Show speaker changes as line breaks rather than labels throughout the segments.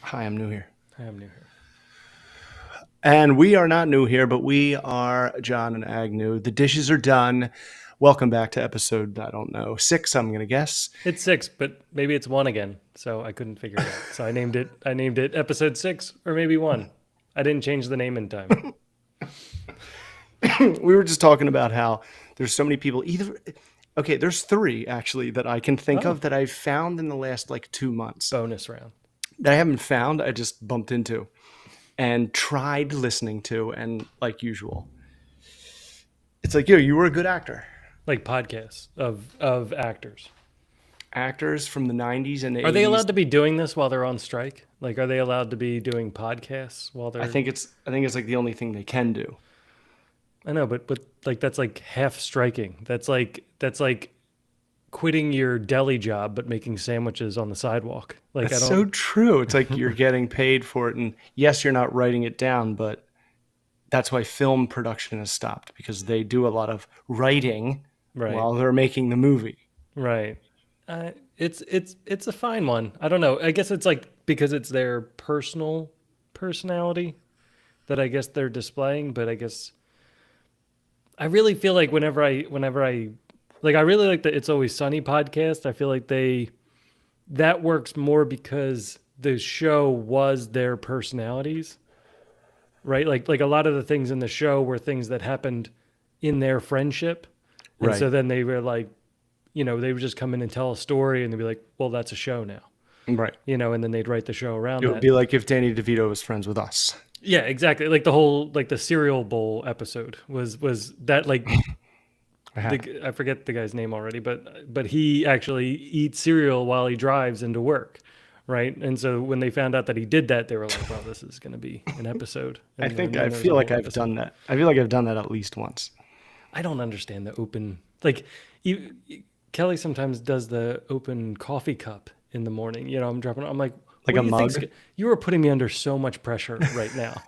Hi, I'm new here.
I am new here.
And we are not new here, but we are John and Agnew. The dishes are done. Welcome back to episode, I don't know, 6, I'm going to guess.
It's six, but maybe it's one again. So I couldn't figure it out. So I named it. I named it episode 6 or maybe one. I didn't change the name in time.
We were just talking about how there's so many people okay, there's 3 actually that I can think
Oh,
of that I've found in the last like 2 months.
bonus round.
That I haven't found, I just bumped into and tried listening to, and like usual. It's like, yo, you were a good actor.
Like podcasts of actors.
Actors from the 90s and the
Are they
80s.
allowed to be doing this while they're on strike? Like, are they allowed to be doing podcasts while
I
they're?
think it's like the only thing they can do.
I know, but like that's like half striking. That's like quitting your deli job but making sandwiches on the sidewalk. Like I
That's so
don't.
true. It's like you're getting paid for it. And yes, you're not writing it down, but that's why film production has stopped because they do a lot of writing
Right.
while they're making the movie.
Right. It's a fine one. I don't know. I guess it's like because it's their personal personality that I guess they're displaying. But I guess I really feel like whenever I like I really like the It's Always Sunny podcast. I feel like that works more because the show was their personalities, right? Like a lot of the things in the show were things that happened in their friendship, and
Right.
so then they were like, they would just come in and tell a story and they'd be like, well, that's a show now,
Right.
and then they'd write the show around
It would
that.
be like if Danny DeVito was friends with us.
Yeah, exactly. Like the whole, like the cereal bowl episode was that like,
I have.
I forget the guy's name already, but he actually eats cereal while he drives into work. Right. And so when they found out that he did that, they were like, well, this is going to be an episode.
I
And
think
then
I
there was
feel
a
like
whole
I've
episode.
done that. I feel like I've done that at least once.
I don't understand the open, like, you, Kelly sometimes does the open coffee cup in the morning. I'm like,
Like
what
a
do you think?
mug.
You are putting me under so much pressure right now,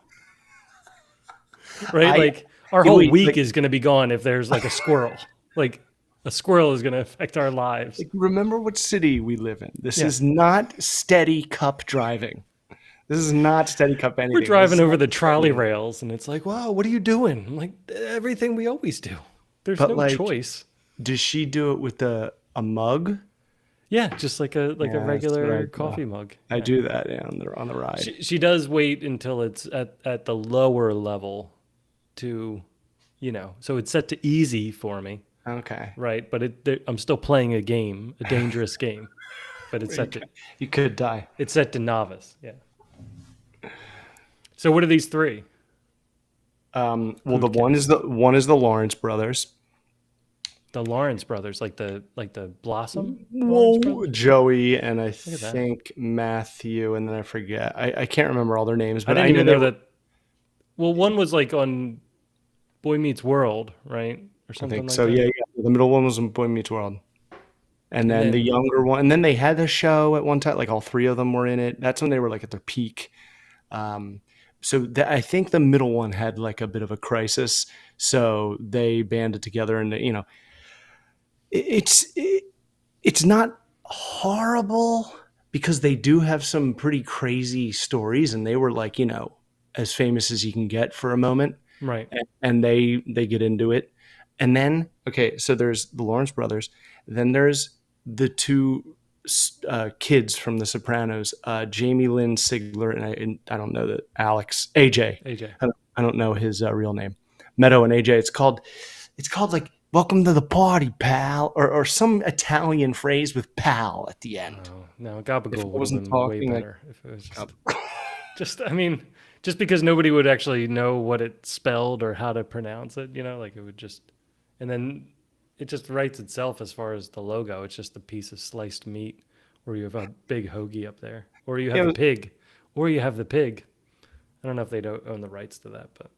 right?
I
Like, our whole
wait,
week
like,
is going to be gone if there's like a squirrel. Like, a squirrel is going to affect our lives.
remember what city we live in. This
Yeah.
is not steady cup driving. This is not steady cup
We're
anything. This
driving
is
over
not
the trolley
steady.
rails, and it's like, wow, what are you doing? I'm like, everything we always do. There's
But
no
like,
choice.
does she do it with a mug?
Yeah, just like a
Yeah, that's what I
regular
do.
coffee mug.
I
Yeah.
do that, yeah, on the ride.
She does wait until it's at the lower level to, so it's set to easy for me,
Okay.
right? But I'm still playing a game, a dangerous game, but
You could, you could die.
it's set to novice. Yeah. So what are these three?
Well, the
Food cast.
one is the Lawrence brothers.
The Lawrence brothers, like the Blossom Lawrence
Whoa,
brothers.
Joey and I
Look at that.
think Matthew, and then I forget. I can't remember all their names,
I
but
didn't
I know
even
they
know
were.
that. Well, one was like on Boy Meets World, right, or
I
something
think
like
so.
that.
Yeah, yeah. The middle one was in Boy Meets World, and
And
then the
then
younger one, and then they had a show at one time. Like all 3 of them were in it. That's when they were like at their peak. Um, I think the middle one had like a bit of a crisis, so they banded together, and it's it's not horrible because they do have some pretty crazy stories, and they were like as famous as you can get for a moment,
right.
and they get into it, and then okay, so there's the Lawrence brothers, then there's the 2 kids from The Sopranos, Jamie Lynn Sigler, and I don't know that Alex AJ.
AJ.
I don't know his real name. Meadow and AJ. It's called like "Welcome to the party, pal," or some Italian phrase with "pal" at the end.
Oh no,
If I
Gabagool would have
wasn't
been way
talking,
better if it was just. I mean, just because nobody would actually know what it spelled or how to pronounce it, like it would just, and then it just writes itself as far as the logo. It's just a piece of sliced meat, or you have a big hoagie up there, or you have a
yeah,
pig, or you have the pig. I don't know if they don't own the rights to that, but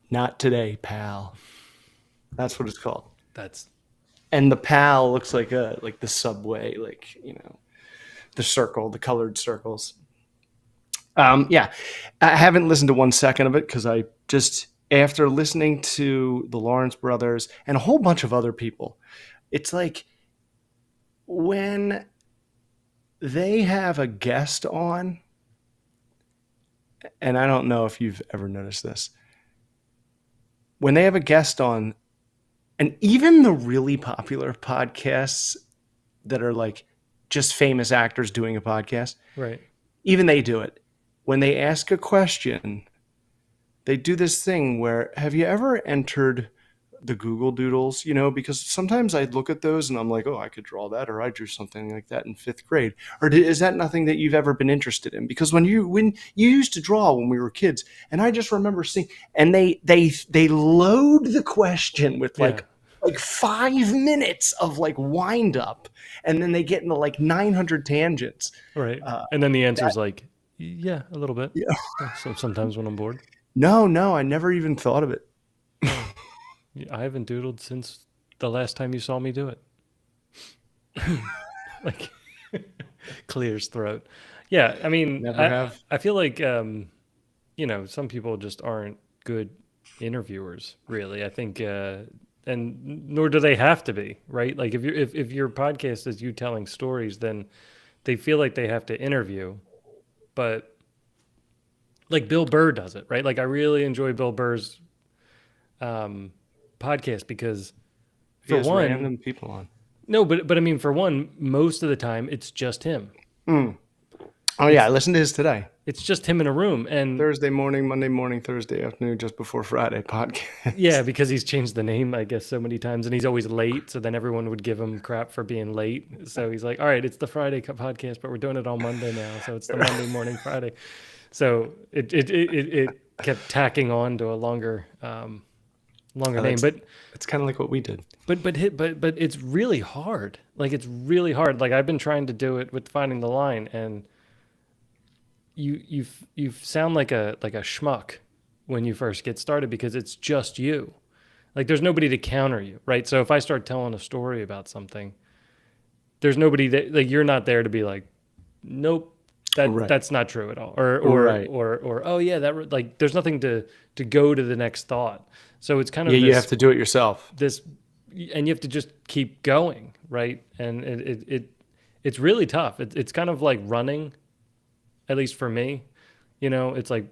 not today, pal. That's what it's called.
that's
And the pal looks like the subway, like the circle, the colored circles. Yeah, I haven't listened to 1 second of it because I just after listening to the Lawrence brothers and a whole bunch of other people, it's like when they have a guest on, and I don't know if you've ever noticed this. When they have a guest on, and even the really popular podcasts that are like just famous actors doing a podcast,
Right.
even they do it. When they ask a question, they do this thing where, have you ever entered the Google Doodles? Because sometimes I look at those and I'm like, oh, I could draw that, or I drew something like that in fifth grade. Or is that nothing that you've ever been interested in? Because when you used to draw when we were kids, and I just remember seeing, and they load the question with
Yeah.
like 5 minutes of like wind up, and then they get into like 900 tangents.
Right. And then the answer is like, yeah, a little bit.
Yeah.
So sometimes when I'm bored.
No, I never even thought of it.
I haven't doodled since the last time you saw me do it. Like clears throat. Yeah, I mean,
Never have.
I feel like some people just aren't good interviewers, really. I think and nor do they have to be, right? Like if your podcast is you telling stories, then they feel like they have to interview. But like Bill Burr does it, right? Like I really enjoy Bill Burr's podcast because
He
for
has
one,
random people on.
no, but I mean for one, most of the time it's just him.
Oh yeah, I listened to his today.
It's just him in a room, and
Thursday morning, Monday morning, Thursday afternoon, just before Friday podcast.
yeah, because he's changed the name, I guess, so many times, and he's always late. So then everyone would give him crap for being late. So he's like, "All right, it's the Friday podcast, but we're doing it on Monday now, so it's the Monday morning Friday." So it kept tacking on to a longer name, but
It's kind of like what we did.
but it's really hard. Like it's really hard. Like I've been trying to do it with Finding the Line, and you sound like a schmuck when you first get started because it's just you. Like there's nobody to counter you, right? So if I start telling a story about something, there's nobody that like you're not there to be like, nope,
Right.
that's not true at all, or
Right.
or oh yeah, that like there's nothing to go to the next thought. So it's kind of
Yeah, you
this
have to do it yourself.
this, and you have to just keep going, right? And it's really tough. It's kind of like running, at least for me. It's like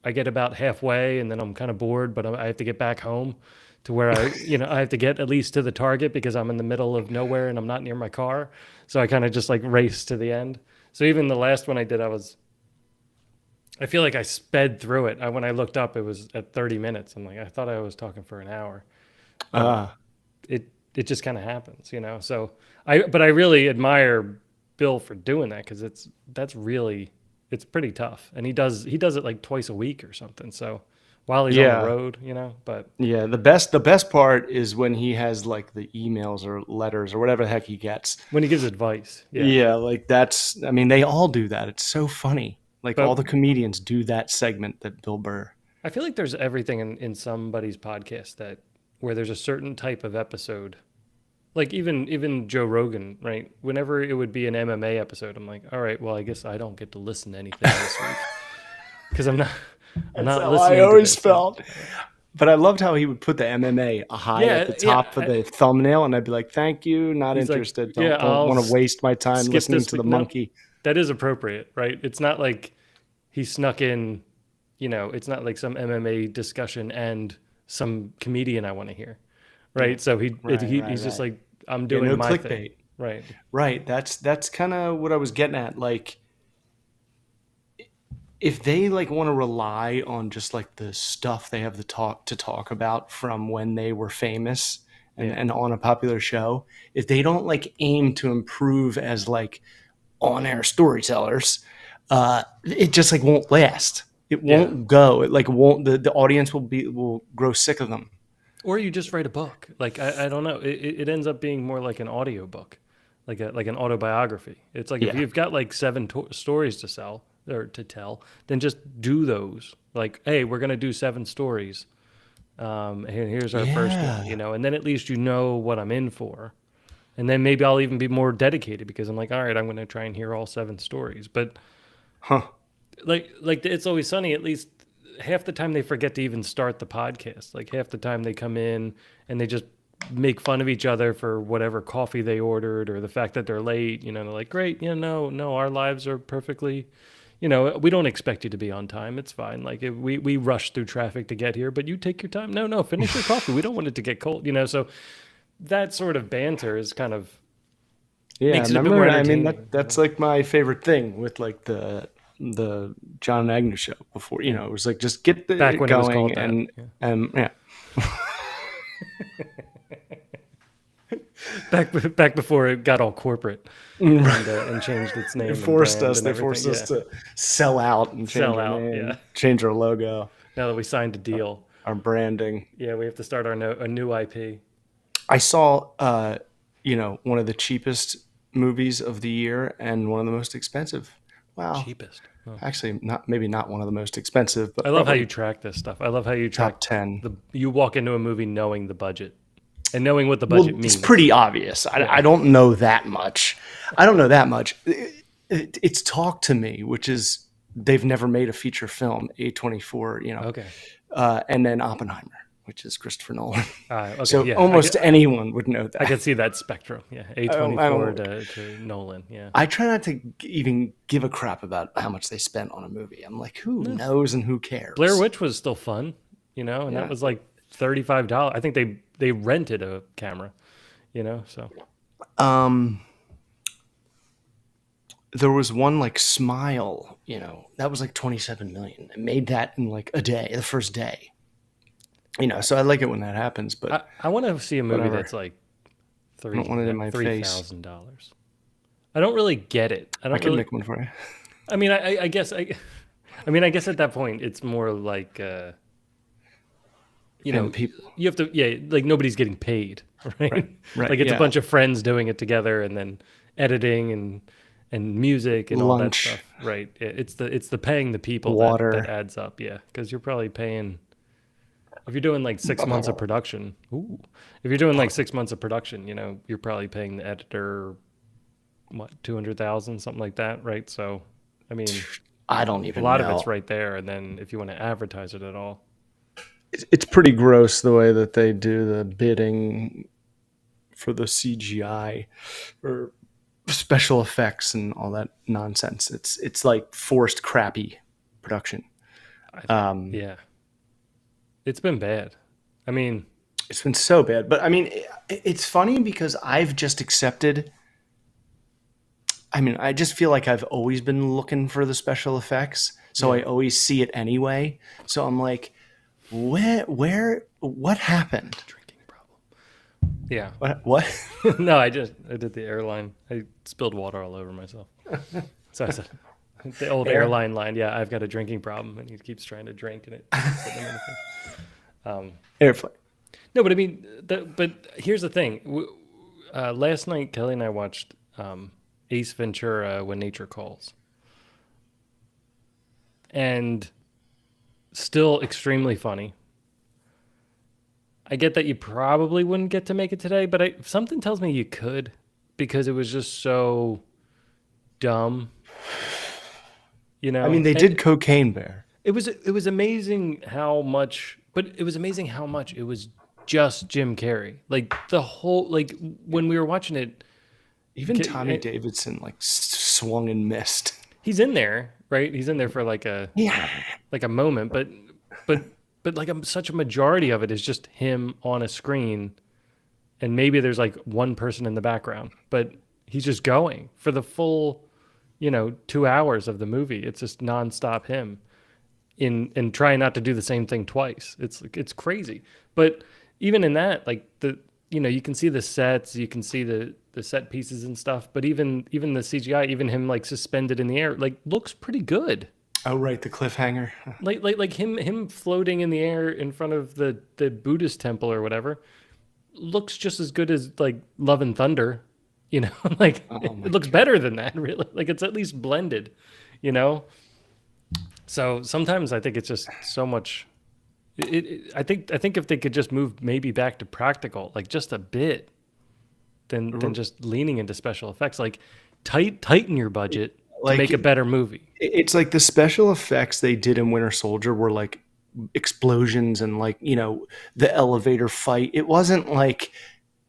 I get about halfway and then I'm kind of bored, but I have to get back home to where I have to get at least to the target because I'm in the middle of nowhere and I'm not near my car. So I kind of just like race to the end. So even the last one I did, I feel like I sped through it. When I looked up, it was at 30 minutes. I'm like, I thought I was talking for an hour. It just kind of happens, So but I really admire Bill for doing that because it's pretty tough, and he does it like twice a week or something. So while he's on
Yeah.
the road, but
Yeah, the best part is when he has like the emails or letters or whatever the heck he gets.
when he gives advice,
Yeah, like I mean, they all do that. It's so funny. Like
But-
all the comedians do that segment that Bill Burr.
I feel like there's everything in somebody's podcast that where there's a certain type of episode. Like even Joe Rogan, right? Whenever it would be an MMA episode, I'm like, all right, well, I guess I don't get to listen to anything this week because I'm not
How
listening.
I always
to this.
felt. But I loved how he would put the MMA high
Yeah,
at the top
yeah,
of the thumbnail, and I'd be like, "Thank you, not
He's like,
interested.
yeah,
Don't
I'll
want to waste my time
skip
listening
this
to the
week." No.
monkey."
That is appropriate, right? It's not like he snuck in, it's not like some MMA discussion and some comedian I want to hear, right? So
Right,
he's just
right.
like, I'm
Yeah,
doing
no
my
clickbait.
thing, right?
Right. That's kind of what I was getting at. Like, if they like want to rely on just like the stuff they have to talk about from when they were famous and on a popular show, if they don't like aim to improve as like on-air storytellers, it just like won't last. It won't go. It like won't. The audience will grow sick of them.
Or you just write a book. Like I don't know. It ends up being more like an audio book, like an autobiography. It's like if
Yeah.
you've got like 7 stories to sell or to tell, then just do those. Like, hey, we're gonna do 7 stories. Here's our first
Yeah.
one, and then at least you know what I'm in for. And then maybe I'll even be more dedicated because I'm like, all right, I'm going to try and hear all 7 stories. But
Huh.
like It's Always Sunny, at least half the time they forget to even start the podcast. Like half the time they come in and they just make fun of each other for whatever coffee they ordered or the fact that they're late. You know, they're like, great, no, our lives are perfectly, we don't expect you to be on time. It's fine. Like if we rush through traffic to get here, but you take your time. No, finish your coffee. We don't want it to get cold. So that sort of banter is kind of makes it a bit more entertaining.
That's like my favorite thing with like the John Agnew show before. It was like just get the
Back when it was
going
called that, yeah.
and yeah.
Back before it got all corporate and changed its name.
They forced
and
us.
brand
They
and
forced
everything,
us to sell out and change
Sell
our
out,
name,
yeah.
change our logo,
Now that we signed a deal,
our branding.
yeah, we have to start a new IP.
I saw, one of the cheapest movies of the year and one of the most expensive. Wow.
Cheapest. Oh.
Actually, maybe not one of the most expensive, but
I love how
probably
you track this stuff. I love how you track
top 10.
you walk into a movie knowing the budget and knowing what the budget
Well,
means.
it's pretty obvious. I don't know that much. I don't know that much. It's Talk to Me, which is they've never made a feature film. A24,
Okay.
And then Oppenheimer, which is Christopher Nolan.
Okay,
So
yeah,
almost anyone would know that.
I can see that spectrum. Yeah. A24 to Nolan. Yeah.
I try not to even give a crap about how much they spent on a movie. I'm like, who knows and who cares?
Blair Witch was still fun, and
Yeah.
that was like $35. I think they rented a camera, so.
There was one like Smile, that was like 27 million. It made that in like a day, the first day. So I like it when that happens, but
I want to see a movie
whatever.
that's like
don't want it in my face.
$3,000. I don't really get it. I don't
I can
really.
make one for you.
I mean, I guess I guess at that point it's more like
And people.
you have to like nobody's getting paid, right?
Right,
Like it's
yeah.
a bunch of friends doing it together and then editing and music and all that
Lunch.
stuff, right? It's the paying the people
Water.
that adds up, yeah, because you're probably paying. If you're doing like 6 months of production, if you're doing like 6 months of production, you're probably paying the editor, what, 200,000, something like that, right? So, I mean,
I don't
a
even
lot
know.
of it's right there. And then if you want to advertise it at all,
It's pretty gross the way that they do the bidding for the CGI or special effects and all that nonsense. It's like forced crappy production.
yeah, it's been bad. I mean,
It's been so bad. But I mean, it's funny because I've just accepted. I mean, I just feel like I've always been looking for the special effects. So I always see it anyway. So I'm like, what happened?
drinking problem. Yeah.
What?
No, I did the airline. I spilled water all over myself. So I said, the old airline line. Yeah, I've got a drinking problem, and he keeps trying to drink, and it.
Airplane.
No, but I mean, but here's the thing. Last night, Kelly and I watched Ace Ventura: When Nature Calls, and still extremely funny. I get that you probably wouldn't get to make it today, but something tells me you could, because it was just so dumb.
I mean, they did Cocaine Bear.
It was amazing how much, but it was amazing how much it was just Jim Carrey. Like the whole, like when we were watching it,
Even Tommy Davidson like swung and missed.
he's in there, right? He's in there for like a moment, but like such a majority of it is just him on a screen, and maybe there's like one person in the background, but he's just going for the full, 2 hours of the movie. It's just nonstop him in trying not to do the same thing twice. It's crazy. But even in that, like you can see the sets, you can see the set pieces and stuff, but even the CGI, even him like suspended in the air, like looks pretty good.
Oh, right, the cliffhanger.
Like him floating in the air in front of the Buddhist temple or whatever looks just as good as like Love and Thunder, like it looks better than that, really. Like it's at least blended, So sometimes I think it's just so much. I think if they could just move maybe back to practical, like just a bit, than just leaning into special effects, like tighten your budget to
Like,
make a better movie.
It's like the special effects they did in Winter Soldier were like explosions and like, the elevator fight. It wasn't like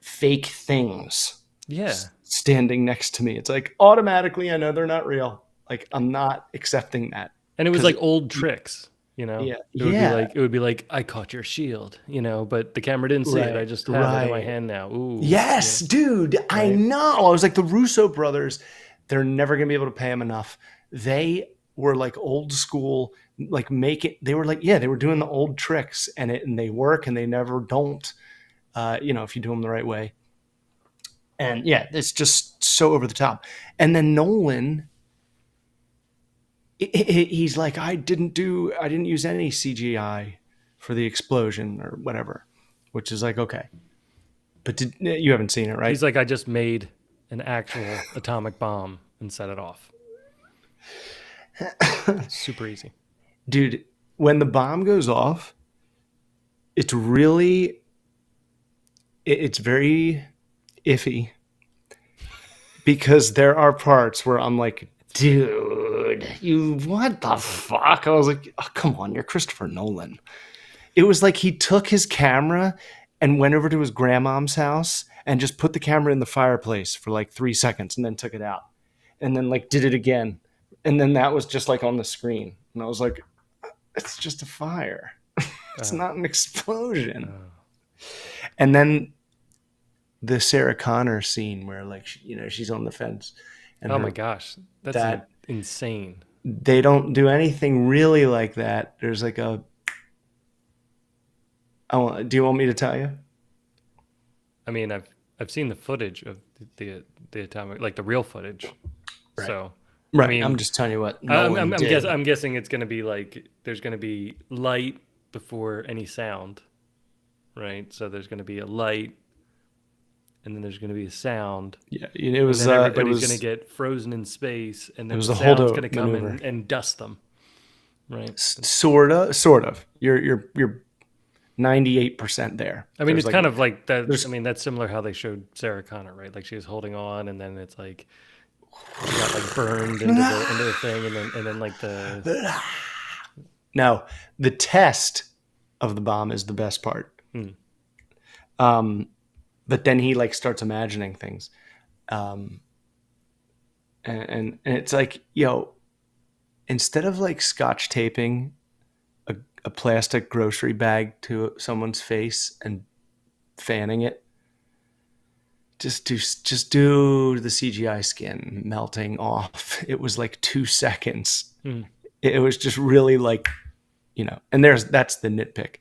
fake things
Yeah.
standing next to me. It's like automatically I know they're not real. Like I'm not accepting that.
And it was
'Cause
like old tricks,
Yeah.
It would be like I caught your shield, but the camera didn't see it. I
Right.
just have it in my
Right.
hand now. Ooh.
Yes, dude. I
Right.
know. I was like, the Russo brothers, they're never going to be able to pay him enough. They were like old school, like they were like, they were doing the old tricks and they work and they never don't, if you do them the right way. And it's just so over the top. And then Nolan, he's like, I didn't use any CGI for the explosion or whatever, which is like, okay. But you haven't seen it, right?
He's like, I just made an actual atomic bomb and set it off. Super easy.
Dude, when the bomb goes off, it's really, it's very iffy because there are parts where I'm like, dude, what the fuck? I was like, oh, come on, you're Christopher Nolan. It was like he took his camera and went over to his grandmom's house and just put the camera in the fireplace for like 3 seconds and then took it out and then like did it again. And then that was just like on the screen. And I was like, it's just a fire. It's not an explosion. And then the Sarah Connor scene where like, she's on the fence. And
oh my gosh. That's insane.
They don't do anything really like that. There's like do you want me to tell you?
I mean, I've seen the footage of the atomic, like the real footage.
Right.
So
right.
I mean,
I'm just telling you what
I'm guessing it's going to be like there's going to be light before any sound, right? So there's going to be a light, and then there's going to be a sound.
Yeah, it was.
And then everybody's going to get frozen in space, and then the sound's going to come in and dust them, right?
Sort of. You're 98% there.
I mean, it's like, kind of like that. I mean, that's similar how they showed Sarah Connor, right? Like she was holding on, and then it's like she got like burned into the thing, and then like the.
No, the test of the bomb is the best part. But then he like starts imagining things, and it's like, instead of like scotch taping a plastic grocery bag to someone's face and fanning it, just do the CGI skin melting off. It was like 2 seconds. It was just really like, and that's the nitpick.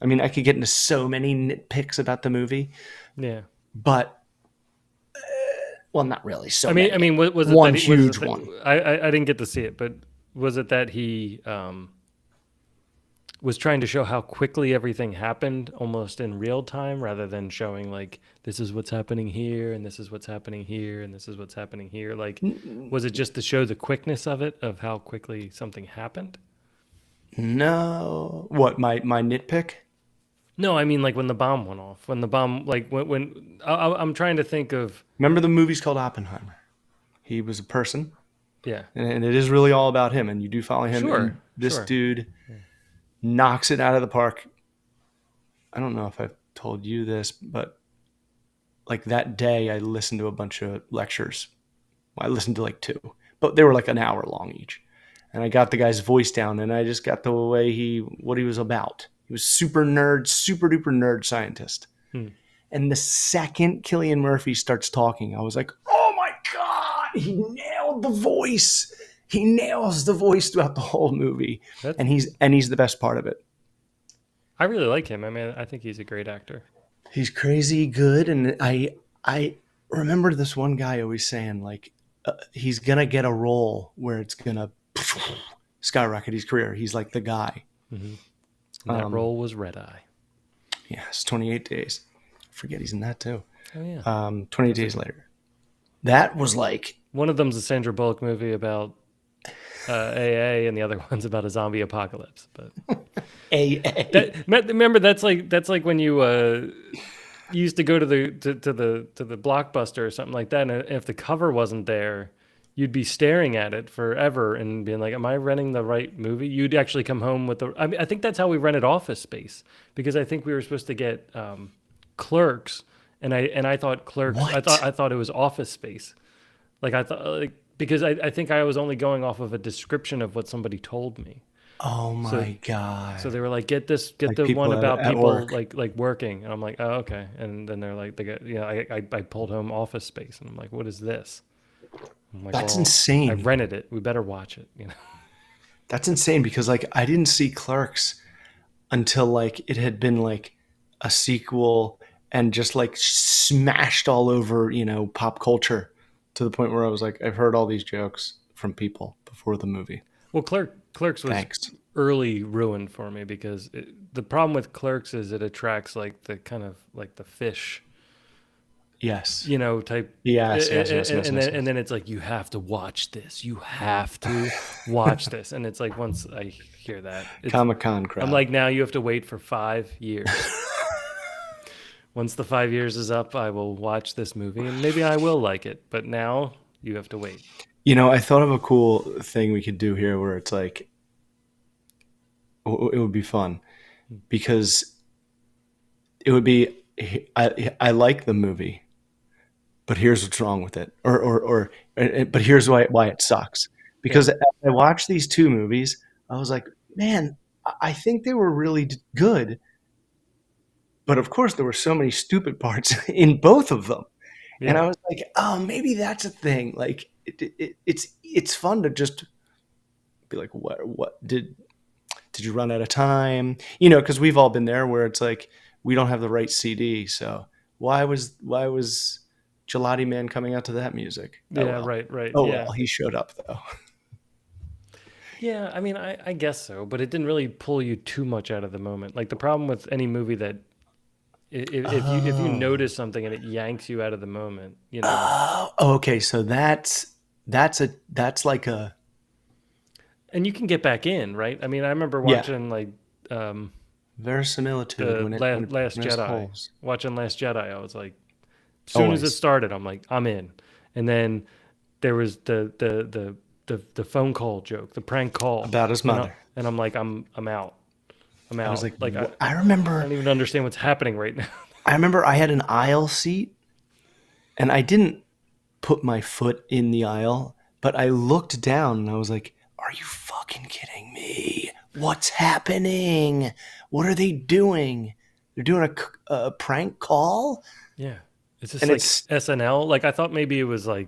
I mean, I could get into so many nitpicks about the movie.
Yeah.
But well, not really. So
I mean, was it
one
that
huge one?
I didn't get to see it, but was it that he was trying to show how quickly everything happened, almost in real time, rather than showing like this is what's happening here, and this is what's happening here, and this is what's happening here? Like, was it just to show the quickness of it, of how quickly something happened?
No. What my nitpick?
No, I mean like when the bomb went off. When the bomb, like when I'm trying to think of.
Remember the movie's called Oppenheimer. He was a person.
Yeah.
And it is really all about him. And you do follow him.
Sure.
This dude knocks it out of the park. I don't know if I've told you this, but like that day I listened to a bunch of lectures. I listened to like 2, but they were like an hour long each. And I got the guy's voice down and I just got the way what he was about. He was super duper nerd scientist. And the second Cillian Murphy starts talking, I was like, oh my God, he nailed the voice. He nails the voice throughout the whole movie. And he's the best part of it.
I really like him. I mean, I think he's a great actor.
He's crazy good. And I remember this one guy always saying like, he's going to get a role where it's going to skyrocket his career. He's like the guy.
Mm-hmm. And that role was Red Eye.
Yeah, it's 28 Days. I forget he's in that too.
Oh yeah.
28 Days Later. That was like
one of them's a Sandra Bullock movie about AA, and the other one's about a zombie apocalypse. But
AA.
Remember, that's like when you used to go to the Blockbuster or something like that, and if the cover wasn't there, you'd be staring at it forever and being like, am I renting the right movie? You'd actually come home with the, I mean, I think that's how we rented Office Space, because I think we were supposed to get Clerks, and I thought Clerks,
What?
I thought it was Office Space. Like I thought, like, because I think I was only going off of a description of what somebody told me.
Oh
So
my God.
so they were like, get
Like
the one
people
about
at
people
work.
like working, and I'm like, oh, okay. And then they're like, they got, you know, I pulled home Office Space, and I'm like, what is this? I'm like,
That's
well, I
insane.
rented it. We better watch it. You know?
That's insane because like I didn't see Clerks until like it had been like a sequel and just like smashed all over, pop culture to the point where I was like, I've heard all these jokes from people before the movie.
Well, Clerks was
Thanks.
early ruined for me because the problem with Clerks is it attracts like the kind of like the fish,
Yes.
you know, type.
Yes, yes, yes, yes,
And
yes,
then
yes.
it's like, you have to watch this. You have to watch this. And it's like, once I hear that,
Comic-Con
I'm
crowd.
like, now you have to wait for 5 years. Once the 5 years is up, I will watch this movie and maybe I will like it. But now you have to wait.
I thought of a cool thing we could do here where it's like it would be fun because it would be I like the movie, but here's what's wrong with it, but here's why it sucks.
Yeah.
Because as I watched these two movies, I was like, man, I think they were really good, but of course there were so many stupid parts in both of them, and
Yeah.
I was like, oh, maybe that's a thing. Like it's fun to just be like, what did you run out of time? Because we've all been there where it's like we don't have the right CD, so why was Gelati Man coming out to that music? Oh
Yeah.
well.
Right. Right.
Oh
Yeah.
well, he showed up though.
Yeah. I mean, I guess so, but it didn't really pull you too much out of the moment. Like the problem with any movie that if you
Oh.
notice something and it yanks you out of the moment, you know,
Oh, okay. So that's like a
and you can get back in, right? I mean, I remember
yeah,
watching like um,
verisimilitude
the
when it
Last
when there's
Jedi.
holes.
Watching Last Jedi, I was like, as soon as it
Always
started, I'm like, I'm in. And then there was the phone call joke, the prank call,
about his mother.
and I'm like, I'm out. I'm
I was
out.
like,
Like
I
I
remember,
don't even understand what's happening right now.
I remember I had an aisle seat, and I didn't put my foot in the aisle, but I looked down and I was like, are you fucking kidding me? What's happening? What are they doing? They're doing a prank call?
Yeah. Is this
And
like
it's,
SNL? Like I thought maybe it was
I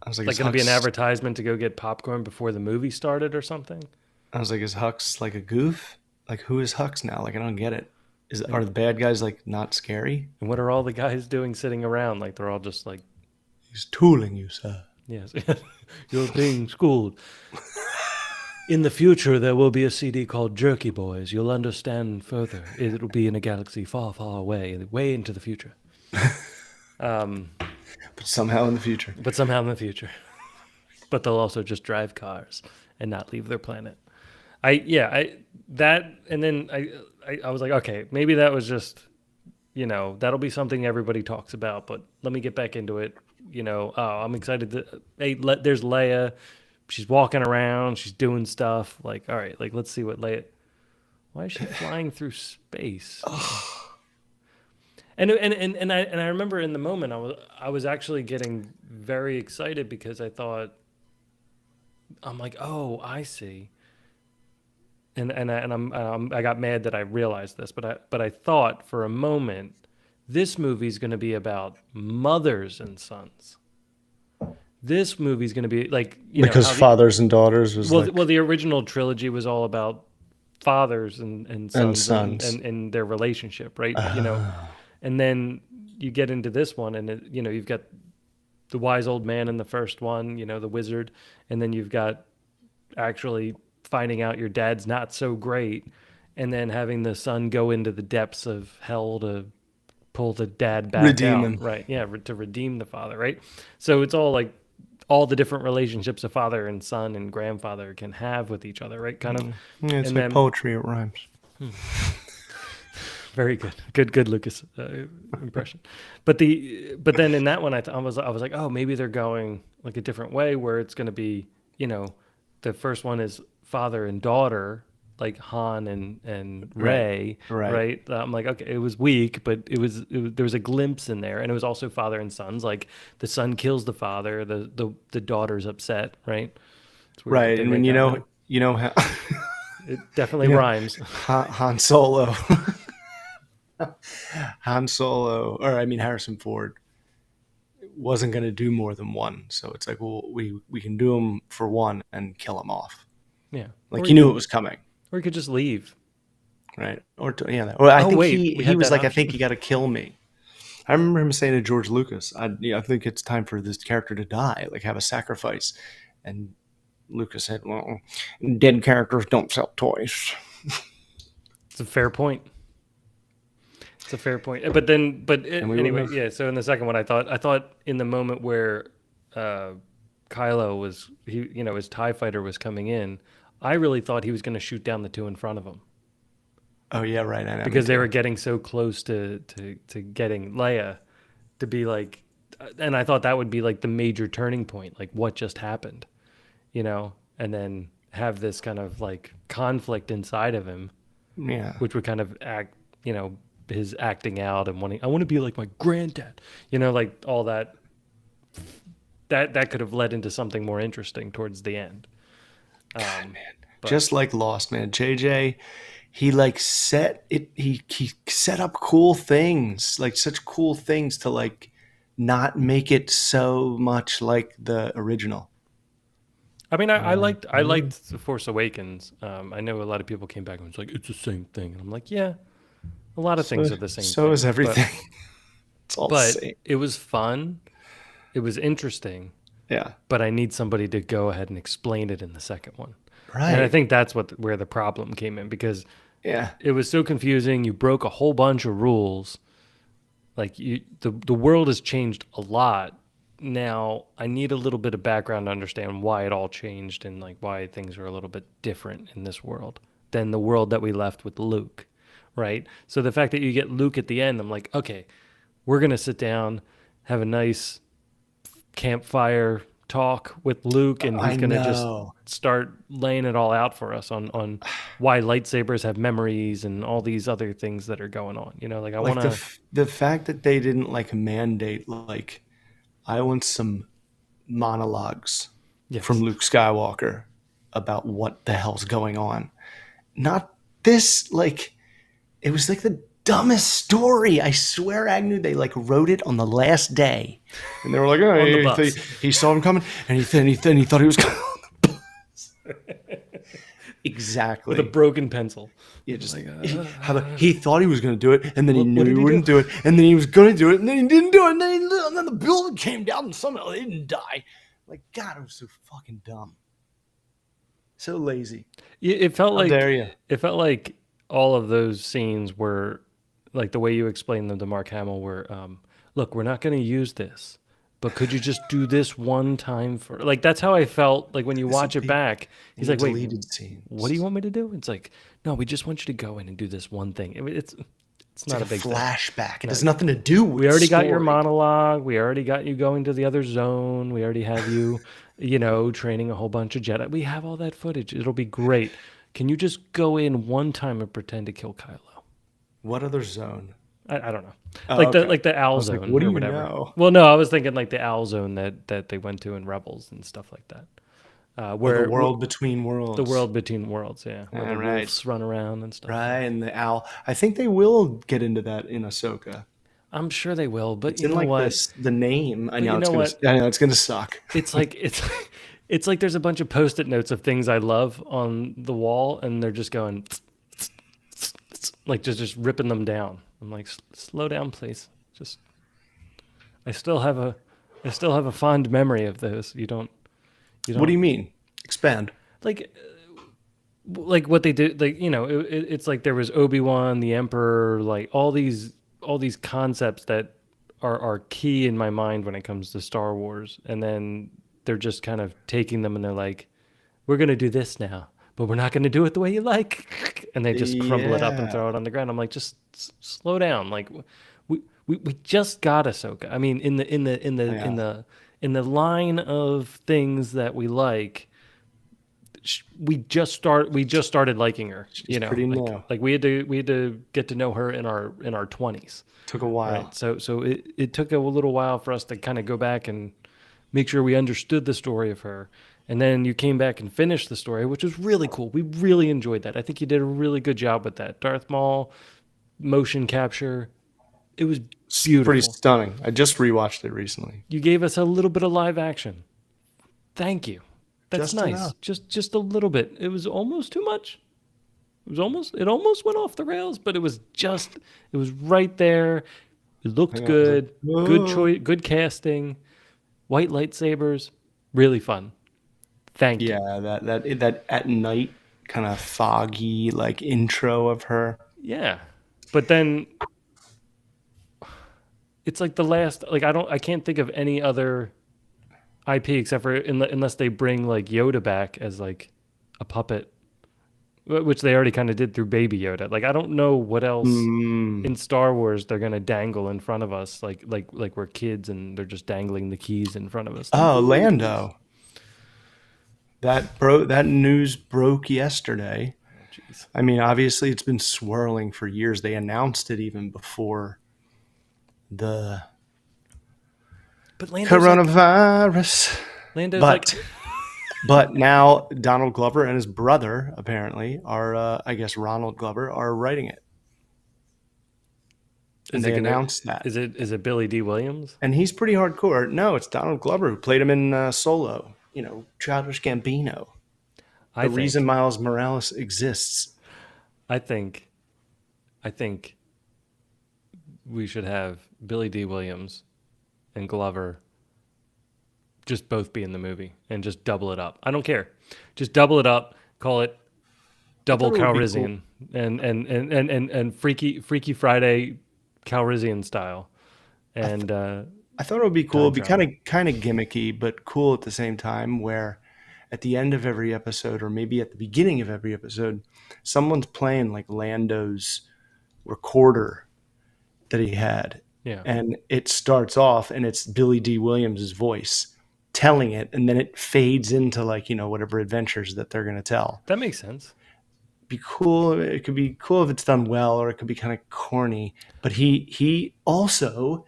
was like,
like going to be an advertisement to go get popcorn before the movie started or something.
I was like, is Hux like a goof? Like, who is Hux now? Like, I don't get it. Are
And
the bad guys like not scary?
and what are all the guys doing sitting around? Like they're all just like,
He's tooling you, sir.
yes, you're being schooled. In the future, there will be a CD called Jerky Boys. You'll understand further. It'll be in a galaxy far, far away, way into the future. Um,
But somehow in the future.
but somehow in the future. But they'll also just drive cars and not leave their planet. And then I was like, okay, maybe that was just, you know, that'll be something everybody talks about. But let me get back into it. You know, oh, I'm excited to. Hey, there's Leia. She's walking around. She's doing stuff. Like, all right, like let's see what Leia. Why is she flying through space? And I remember in the moment I was actually getting very excited because I thought, I'm like, oh, I see. I got mad that I realized this, but I thought for a moment this movie's going to be about mothers and sons. This movie's going to be like, you know,
Because
how
fathers and daughters was like,
the original trilogy was all about fathers and
and
sons
sons.
and their relationship, right? You know, and then you get into this one, and you know, you've got the wise old man in the first one, you know, the wizard, and then you've got actually finding out your dad's not so great, and then having the son go into the depths of hell to pull the dad back
Redeem
out,
him.
right? Yeah, to redeem the father, right? So it's all like all the different relationships a father and son and grandfather can have with each other, right? Kind of,
Yeah, it's
and
like
then
poetry, it rhymes.
Very good. Good Lucas impression. But then in that one, I was like, oh, maybe they're going like a different way where it's going to be, you know, the first one is father and daughter, like Han and
Right.
Ray,
Right.
right? I'm like, okay, it was weak, but there was a glimpse in there, and it was also father and sons. Like the son kills the father, the daughter's upset, right? It's weird that
Right.
they
And when
made that way.
you know how
It definitely
you know
rhymes.
Han Solo, Han Solo, or I mean Harrison Ford wasn't going to do more than one. So it's like, well, we can do him for one and kill him off.
Yeah.
Like
Or
he
you
knew
could,
it was coming,
or you could just leave.
right? Or I
Oh
think
wait, we
he
had
was
that
like, I
option.
think you got to kill me. I remember him saying to George Lucas, I think it's time for this character to die, like have a sacrifice. And Lucas said, well, dead characters don't sell toys.
It's a fair point. It's a fair point. But then,
And we wouldn't
anyway,
have.
yeah. So in the second one, I thought in the moment where uh, Kylo was, his Tie Fighter was coming in, I really thought he was going to shoot down the two in front of him
Oh, yeah, right. I know, me
because they
too.
were getting so close to getting Leia to be like, and I thought that would be like the major turning point, like what just happened, and then have this kind of like conflict inside of him,
Yeah.
which would kind of act, his acting out and wanting, I want to be like my granddad, like all that. That could have led into something more interesting towards the end. But
Just like Lost, man. JJ, he like set it, he set up cool things, like such cool things to like not make it so much like the original.
I mean, I
Mm.
liked The Force Awakens. I know a lot of people came back and was like, it's the same thing, and I'm like, yeah, a lot of
So
things are the same
so
thing,
is everything. It's all the
but
same.
it was fun, it was interesting,
Yeah.
but I need somebody to go ahead and explain it in the second one, and I
Right.
think that's where the problem came in because
Yeah.
it was so confusing. You broke a whole bunch of rules. Like the world has changed a lot. Now I need a little bit of background to understand why it all changed and like why things are a little bit different in this world than the world that we left with Luke, right? So the fact that you get Luke at the end, I'm like, okay, we're gonna sit down, have a nice campfire talk with Luke, and
I
he's gonna just
know.
start laying it all out for us on why lightsabers have memories and all these other things that are going on. Like I want
Like
to.
the fact that they didn't like mandate like I want some monologues from
Yes.
Luke Skywalker about what the hell's going on. Not this, like, it was like the dumbest story. I swear, Agnew, they like wrote it on the last day. And they were like, oh,
On the bus.
he saw him coming and he thought he was coming.
With a
Exactly.
broken pencil.
Yeah, just
Like,
he thought he was going to do it, and then he
what
knew
did
he
he
wouldn't
do?
do it, and then he was going to do it, and then he didn't do it, and then the building came down, and somehow they didn't die. Like, God, it was so fucking dumb, so lazy.
It felt
How dare
like
you?
all of those scenes were like the way you explained them to Mark Hamill were, look, we're not going to use this, but could you just do this one time for like that's how I felt like when you
This would
watch it
be
back. He's
in
like, wait,
deleted
what do you
scenes.
want me to do? It's like, no, we just want you to go in and do this one thing. It's
It's
not
like
a
a
big thing.
flashback. It
No,
has nothing to do with
we
the
already got your
story.
monologue. We already got you going to the other zone. We already have you, training a whole bunch of Jedi. We have all that footage. It'll be great. Can you just go in one time and pretend to kill Kylo?
What other zone?
I don't know,
Oh, okay.
like the
I
Owl
was like,
Zone
what do
or
you
whatever.
know?
Well, no, I was thinking like the Owl Zone that they went to in Rebels and stuff like that,
Oh, the
where
world between
the
worlds.
world between worlds, yeah, where the
All right,
wolves run around and stuff.
right, and the owl. I think they will get into that in Ahsoka.
I'm sure they will, but
It's
you
in
know
like
what?
this the name.
But you know what?
I know it's gonna suck.
It's like it's like there's a bunch of post-it notes of things I love on the wall, and they're just going like just ripping them down. I'm like, slow down, please. Just I still have a fond memory of those. You
What do
don't
you mean? Expand.
like what they did. Like it's like there was Obi-Wan, the Emperor, like all these concepts that are key in my mind when it comes to Star Wars, and then they're just kind of taking them and they're like, we're gonna do this now, but we're not going to do it the way you like. And they just crumble it up and
Yeah.
throw it on the ground. I'm like, just slow down. Like, we just got Ahsoka. I mean,
Yeah.
in the line of things that we like, we just started liking her.
She's pretty new.
Like we had to get to know her in our 20s,
Took a
right?
while.
So it took a little while for us to kind of go back and make sure we understood the story of her. And then you came back and finished the story, which was really cool. We really enjoyed that. I think you did a really good job with that. Darth Maul motion capture. It was
It's pretty
beautiful.
stunning. I just rewatched it recently.
You gave us a little bit of live action. Thank you. That's
Just
nice.
enough.
Just a little bit. It was almost too much. It almost went off the rails, but it was right there. It looked
Hang on, I was like,
good. Good
"Whoa."
choice, good casting. White lightsabers, really fun. Thank you.
Yeah, that at night kind of foggy like intro of her.
Yeah. But then it's like the last like I can't think of any other IP except for unless they bring like Yoda back as like a puppet, which they already kind of did through Baby Yoda. Like I don't know what else
Mm.
in Star Wars they're gonna dangle in front of us, like we're kids and they're just dangling the keys in front of us. Like,
Oh,
"Ooh, look at this."
Lando. That news broke yesterday.
Oh, jeez.
I mean, obviously it's been swirling for years. They announced it even before the
But
coronavirus.
Lando's
But
like,
but now Donald Glover and his brother apparently are I guess Ronald Glover are writing it. And
is it
they
gonna?
announced that.
Is it Billy D. Williams?
And he's pretty hardcore. No, it's Donald Glover who played him in Solo. You know, Childish Gambino.
I
The
think.
reason Miles Morales exists.
I think. I think we should have Billy D. Williams and Glover just both be in the movie and just double it up. I don't care. Just double it up. Call it double
thought it would be cool.
Calrissian and Freaky Friday Calrissian style. And
I thought it would be cool. It'd be
travel.
kind of gimmicky, but cool at the same time. Where at the end of every episode, or maybe at the beginning of every episode, someone's playing like Lando's recorder that he had,
Yeah,
and it starts off, and it's Billy D. Williams' voice telling it, and then it fades into like whatever adventures that they're gonna tell.
that makes sense.
Be cool. It could be cool if it's done well, or it could be kind of corny. But he also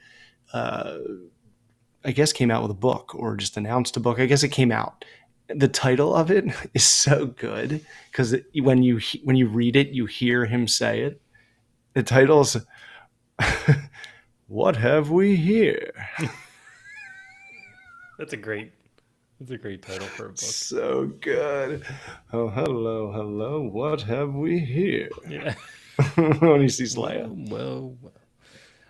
I guess came out with a book or just announced a book. I guess it came out. The title of it is so good because when you read it, you hear him say it. The title's "What Have We Here?"
That's a great. That's a great title for a book.
So good. Oh, hello, hello. What have we here?
Yeah.
When he sees Leia.
Well.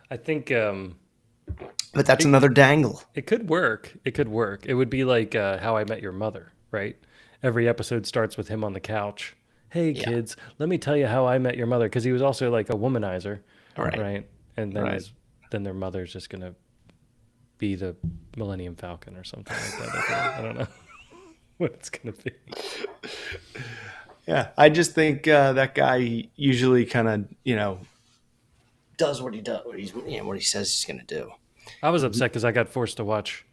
I think
But that's another dangle.
it could work. It could work. It would be like How I Met Your Mother, right? Every episode starts with him on the couch. Hey
Yeah.
kids, let me tell you how I met your mother, because he was also like a womanizer,
Right.
right? And then
Right.
then their mother's just gonna be the Millennium Falcon or something like that. I don't know what it's gonna be.
Yeah. I just think that guy usually kind of, does what he does, what he says he's going to do.
I was upset because I got forced to watch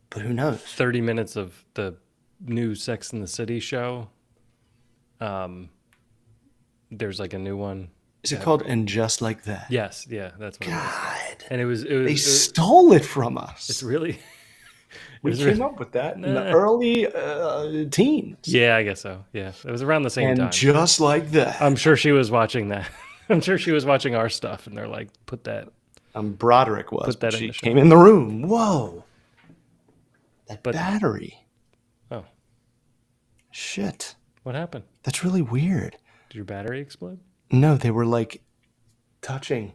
But who knows?
30 minutes of the new Sex and the City show. There's like a new one.
Is it called And Just Like That?
Yes, yeah, that's what it was.
God.
And
They stole it from us.
it's really
We
was
came
really-
up with that in the
Nah.
early teens.
yeah, I guess so. Yeah, it was around the same
And
time.
just like that.
I'm sure she was watching that. I'm sure she was watching our stuff, and they're like, "Put that."
Broderick was,
Put that
but
in
she
the show.
came in the room. Whoa. That
But-
battery.
Oh,
Shit.
what happened?
That's really weird.
Did your battery explode?
No, they were like touching.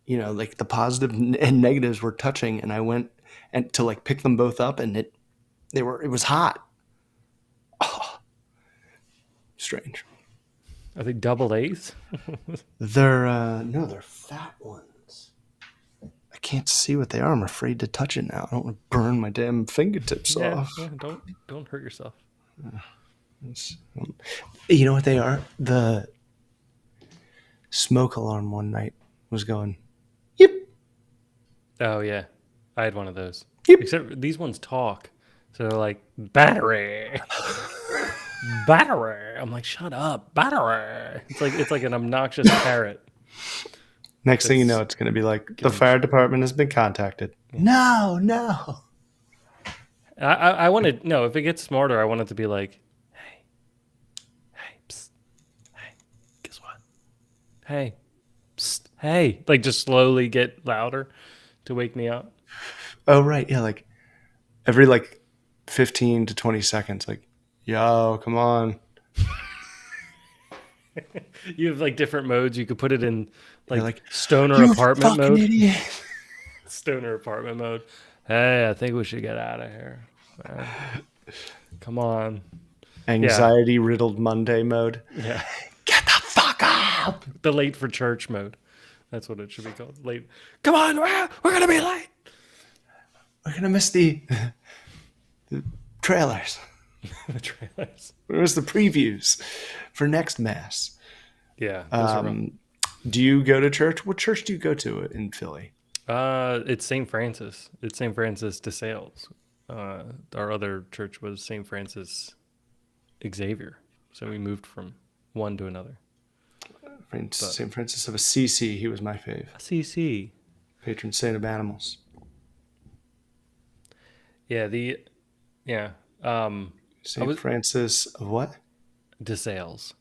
Like the positive and negatives were touching, and I went and to like pick them both up, and it was hot. Oh, strange.
Are they double A's?
They're no, they're fat ones. I can't see what they are. I'm afraid to touch it now. I don't want to burn my damn fingertips off.
yeah. Don't hurt yourself.
You know what they are? The smoke alarm one night was going, yep,
Oh yeah, I had one of those.
Yep.
Except these ones talk, so they're like battery, battery. I'm like, shut up, battery. It's like an obnoxious parrot.
Next thing you
That's
know, it's going to be like, the
giving
fire department has been contacted. No, no.
I wanted no. If it gets smarter, I want it to be like, hey, hey, psst, hey, guess what? Hey, psst, hey, like just slowly get louder to wake me up.
Oh, right. Yeah. Like every like 15 to 20 seconds, like, yo, come on.
You have like different modes. You could put it in
You're
like
like,
stoner
you
apartment
fucking
mode.
idiot.
Stoner apartment mode. Hey, I think we should get out of here. Come on.
Anxiety riddled Monday mode.
Yeah.
Get the fuck up.
The late for church mode. That's what it should be called. Late. Come on, we're gonna be late.
We're going to miss the trailers.
The trailers.
Where's the previews for next mass?
Yeah. Those are rough.
Do you go to church? What church do you go to in Philly?
It's St. Francis. It's St. Francis de Sales. Our other church was St. Francis Xavier. So we moved from one to another.
St. Francis of Assisi. He was my fave.
CC.
Patron saint of animals.
Yeah,
St. Francis of what?
de Sales.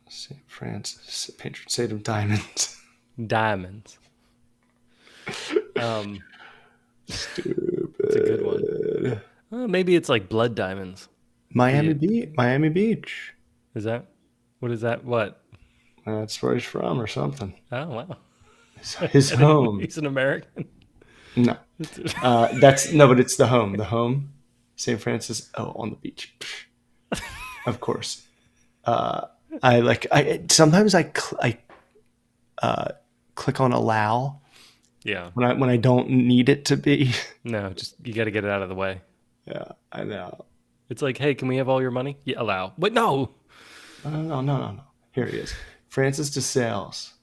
St. Francis, patron saint of diamonds.
Diamonds.
Stupid.
It's a good one. Maybe it's like blood diamonds.
Miami Beach.
Is that? What is that? What?
That's where he's from or something.
Oh wow.
His home.
He's an American.
No. But it's the home. The home. St. Francis. Oh, on the beach. Of course. Sometimes I click on allow
Yeah.
when I don't need it to be.
No, just you got to get it out of the way.
Yeah, I know.
It's like, hey, can we have all your money? Yeah, allow. But no.
No. Here he is. Francis de Sales,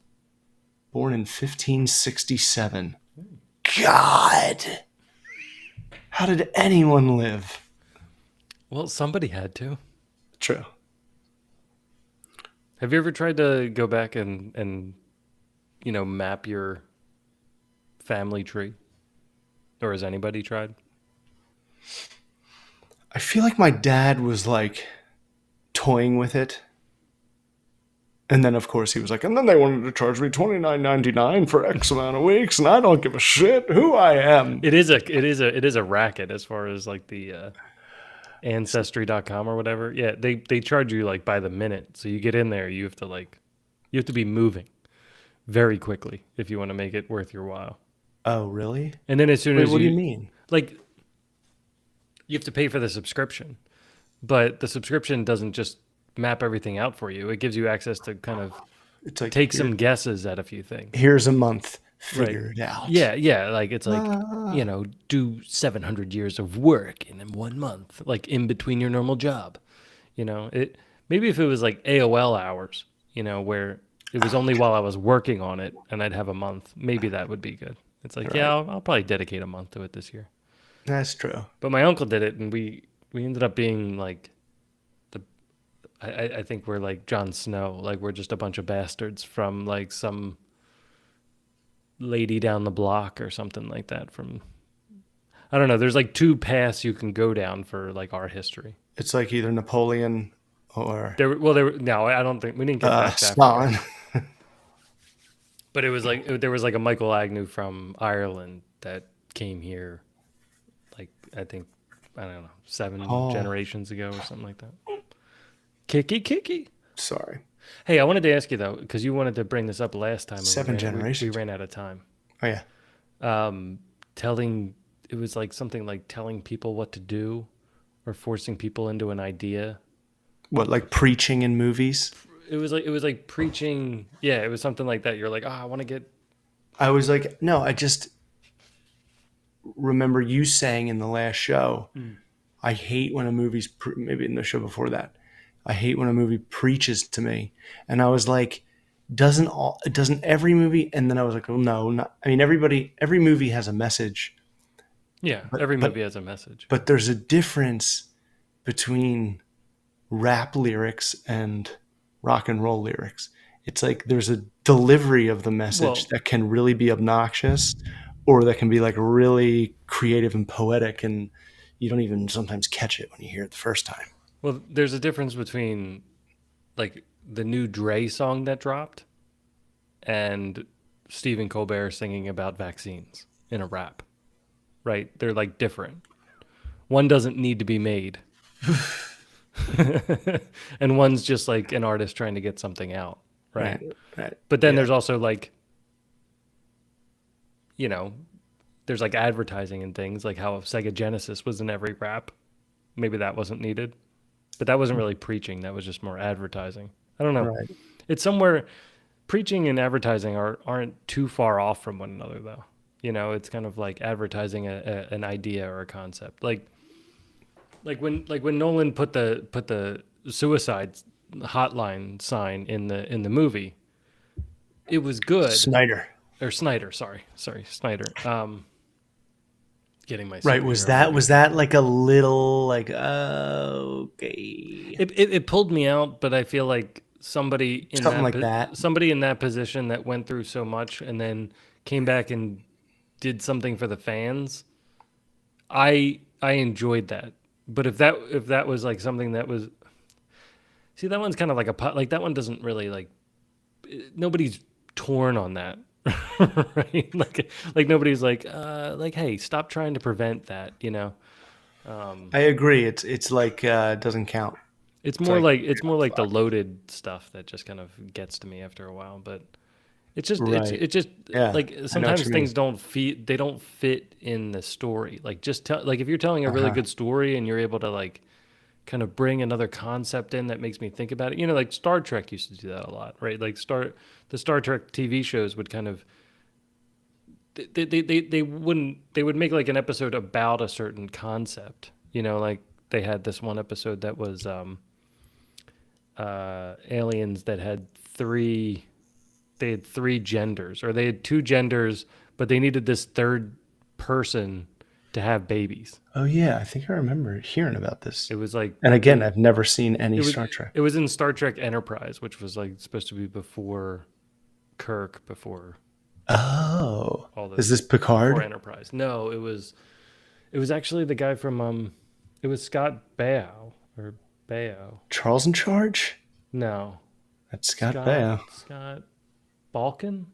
born in 1567. God, how did anyone live?
Well, somebody had to.
True.
Have you ever tried to go back and map your family tree? Or has anybody tried?
I feel like my dad was like toying with it. And then, of course, he was like, and then they wanted to charge me $29.99 for X amount of weeks, and I don't give a shit who I am.
It is a racket as far as like the ancestry.com or whatever. Yeah, they charge you like by the minute. So you get in there, you have to be moving very quickly if you want to make it worth your while.
Oh, really?
And then as soon as
what do you mean?
Like, you have to pay for the subscription, but the subscription doesn't just map everything out for you. It gives you access to kind of
It's like
take some guesses at a few things.
Here's a month. Figure it out.
Yeah. Like it's like, do 700 years of work in 1 month, like in between your normal job. Maybe if it was like AOL hours, where it was only while I was working on it and I'd have a month, maybe that would be good. It's like, yeah, I'll probably dedicate a month to it this year.
That's true.
But my uncle did it, and we ended up being like I think we're like Jon Snow, like we're just a bunch of bastards from like some lady down the block or something like that. I don't know. There's like two paths you can go down for like our history.
It's like either Napoleon or
no, I don't think we didn't get back that far.
Stalin.
But it was like there was like a Michael Agnew from Ireland that came here, like I don't know, 7 generations ago or something like that. Kicky.
Sorry.
Hey, I wanted to ask you though, because you wanted to bring this up last time.
7 generations.
We ran out of time.
Oh yeah.
It was like something like telling people what to do, or forcing people into an idea.
What, like preaching in movies?
It was like preaching. Yeah, it was something like that. You're like, I want to get.
I was like, no, I just remember you saying in the last show, I hate when a movie's maybe in the show before that. I hate when a movie preaches to me, and I was like, doesn't every movie? And then I was like, well, no, not. I mean, every movie has a message,
Yeah,
but
every movie
but
has a message.
but there's a difference between rap lyrics and rock and roll lyrics. It's like there's a delivery of the message
Well,
that can really be obnoxious or that can be like really creative and poetic, and you don't even sometimes catch it when you hear it the first time.
well, there's a difference between like the new Dre song that dropped and Stephen Colbert singing about vaccines in a rap, right? They're like different. One doesn't need to be made. And one's just like an artist trying to get something out, right?
Right. Right.
But then
Yeah.
there's also like, you know, there's like advertising and things, like how Sega Genesis was in every rap. Maybe that wasn't needed, but that wasn't really preaching. That was just more advertising. I don't know.
Right.
It's somewhere preaching and advertising aren't too far off from one another, though. It's kind of like advertising an idea or a concept. Like when Nolan put the suicide hotline sign in the movie, it was good.
Snyder.
Or Snyder, sorry, Snyder. Getting my
Right.
superhero movie.
Was that like a little like okay,
It pulled me out, but I feel like
something like that?
somebody in that position that went through so much and then came back and did something for the fans. I enjoyed that. But if that was like something that was, see, that one's kind of like like that one doesn't really like, nobody's torn on that. Right? Like nobody's like, hey, stop trying to prevent that.
I agree. It's like it doesn't count.
It's
It's
more
like
like it's more like the loaded stuff that just kind of gets to me after a while. But it's just
right.
it's just
Yeah.
like
I know what
sometimes
you mean.
things don't fit in the story. Like just tell, like if you're telling a really
Uh-huh.
good story and you're able to like kind of bring another concept in that makes me think about it. Like Star Trek used to do that a lot, right? Like the Star Trek TV shows would kind of they would make like an episode about a certain concept. Like they had this one episode that was aliens that had three genders, or they had two genders, but they needed this third person to have babies.
Oh yeah, I think I remember hearing about this.
It was like
And
it,
again, I've never seen any
it was
Star Trek.
it was in Star Trek Enterprise, which was like supposed to be before Kirk, before
Oh,
all
is
this,
this
before
Picard?
Enterprise. No, it was actually the guy from it was Scott Baio or Baio.
Charles in Charge?
No,
That's Scott
Scott
Baio.
Scott Balkan,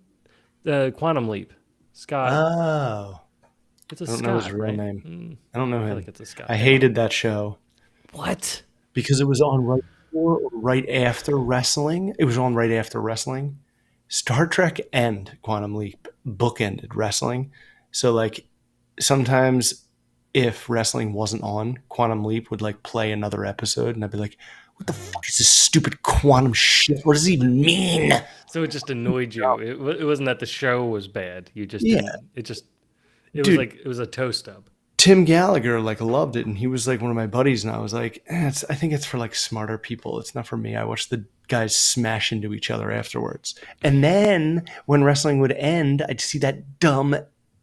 Quantum Leap. Scott.
Oh,
It's a
I don't know his
Scott,
real
right?
name. I don't know
I feel like
him.
it's a Scott
I
Baio.
hated that show
What?
because it was on right before or right after wrestling. It was on right after wrestling. Star Trek and Quantum Leap bookended wrestling. So like sometimes if wrestling wasn't on, Quantum Leap would like play another episode and I'd be like, what the fuck is this stupid quantum shit? What does it even mean?
So it just annoyed you. It wasn't that the show was bad. You just
Yeah,
didn't. It was
dude.
like it was a toe stub.
Tim Gallagher like loved it, and he was like one of my buddies, and I was like, I think it's for like smarter people. It's not for me. I watched the guys smash into each other afterwards, and then when wrestling would end, I'd see that dumb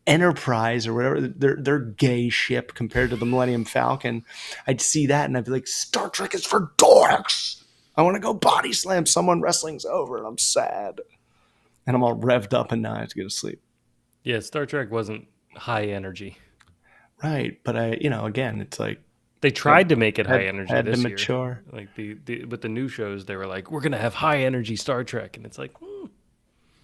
Enterprise or whatever their gay ship compared to the Millennium Falcon. I'd see that, and I'd be like, Star Trek is for dorks. I want to go body slam someone. Wrestling's over, and I'm sad, and I'm all revved up, and now I have to go to sleep.
Yeah, Star Trek wasn't high energy.
Right, but again, it's like
They tried to make it high
had,
energy
had to
this year.
mature.
Like the with the new shows, they were like, we're gonna have high energy Star Trek, and it's like,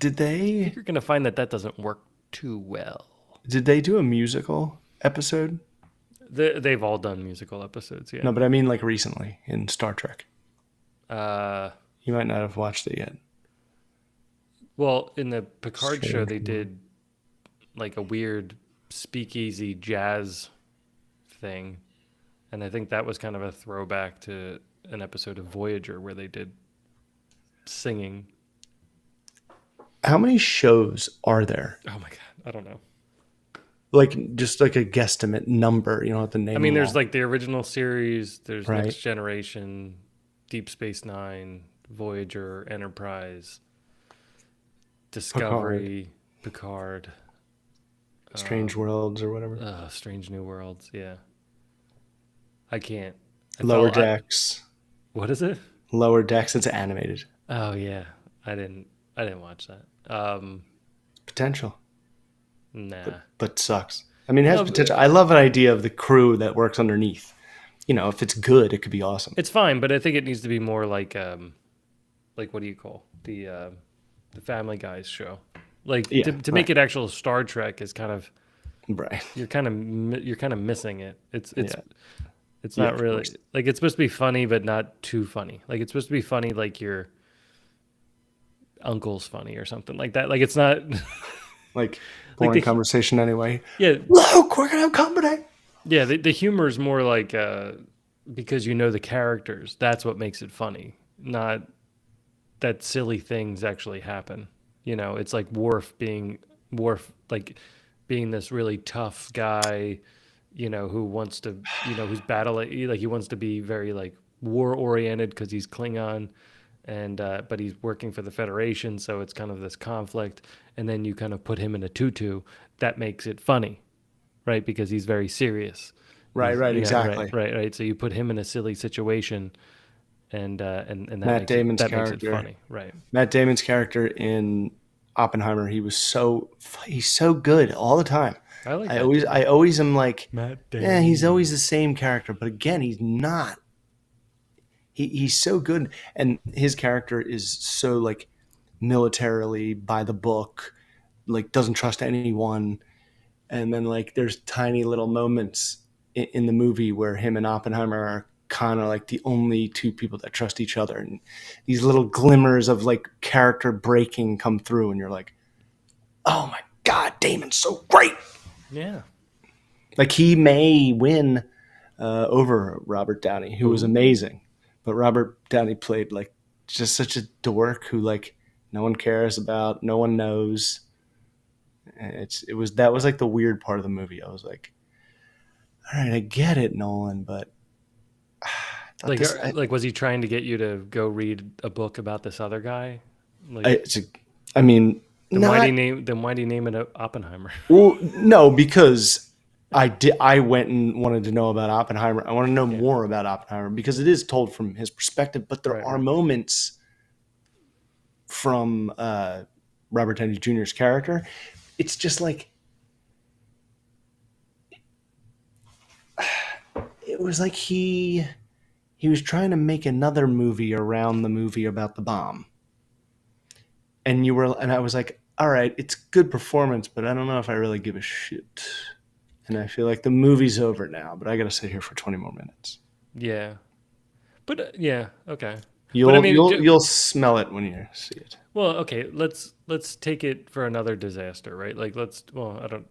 Did they
you're gonna find that doesn't work too well.
did they do a musical episode?
They've all done musical episodes, yeah.
No, but I mean like recently in Star Trek.
Uh,
You might not have watched it yet.
well, in the Picard
Straight
show, they
into
did like a weird speakeasy jazz thing, and I think that was kind of a throwback to an episode of Voyager where they did singing.
How many shows are there?
Oh my god, I don't know.
Like just like a guesstimate number. You don't have to name
I mean,
them
there's
all.
like the original series, there's
Right.
Next Generation, Deep Space Nine, Voyager, Enterprise,
Picard,
Discovery, Picard,
Strange
um,
Worlds or whatever.
Strange New Worlds. Yeah, I can't. I
Lower
felt.
Decks.
What is it?
Lower Decks. It's animated.
Oh yeah, I didn't. I didn't watch that.
Potential,
Nah.
but sucks. I mean, it has
No,
potential. I love an idea of the crew that works underneath. You know, if it's good, it could be awesome.
it's fine, but I think it needs to be more like what do you call the Family Guys show? Like
Yeah,
to
right,
make it actual Star Trek is kind of
right.
you're kind of missing it.
Yeah,
It's
yeah,
not
of
really
course.
like it's supposed to be funny, but not too funny. Like it's supposed to be funny, like your uncle's funny or something like that. Like it's not
Like
like
boring conversation anyway.
yeah
Luke, we're gonna have company.
yeah the humor is more like because you know the characters. That's what makes it funny, not that silly things actually happen. You know, it's like Worf, like being this really tough guy, you know, who wants to, you know, who's battling, like he wants to be very like war oriented because he's Klingon, and but he's working for the Federation, so it's kind of this conflict. And then you kind of put him in a tutu, that makes it funny, right? Because he's very serious.
Right, right,
Yeah, right,
exactly.
right, right. So you put him in a silly situation, and
Matt Damon's
that makes it
character.
funny, right?
Matt Damon's character in Oppenheimer. He's so good all the time.
I like Matt
I
Damon.
always am like,
Matt
yeah, he's always
Damon.
the same character. But again, he's not. He's so good, and his character is so like militarily by the book, like doesn't trust anyone. And then like there's tiny little moments in the movie where him and Oppenheimer are kind of like the only two people that trust each other, and these little glimmers of like character breaking come through, and you're like, oh my god, Damon's so great.
Yeah.
Like he may win over Robert Downey, who was
Ooh.
amazing, but Robert Downey played like just such a dork who like no one cares about, no one knows. And it was that was like the weird part of the movie. I was like, all right, I get it, Nolan, but I thought
Like was he trying to get you to go read a book about this other guy?
I,
Like
it's a, I mean, not
then why'd he name it Oppenheimer?
well, no, because I went and wanted to know about Oppenheimer. I want to know
Yeah.
more about Oppenheimer because it is told from his perspective, but there
Right,
are
right.
moments from Robert Downey Jr.'s character. It's just like it was like he was trying to make another movie around the movie about the bomb, and I was like, all right, it's good performance, but I don't know if I really give a shit. And I feel like the movie's over now, but I got to sit here for 20 more minutes.
Yeah. But yeah, okay. But I mean,
You'll smell it when you see it.
well, okay, let's take it for another disaster, right? Like well, I don't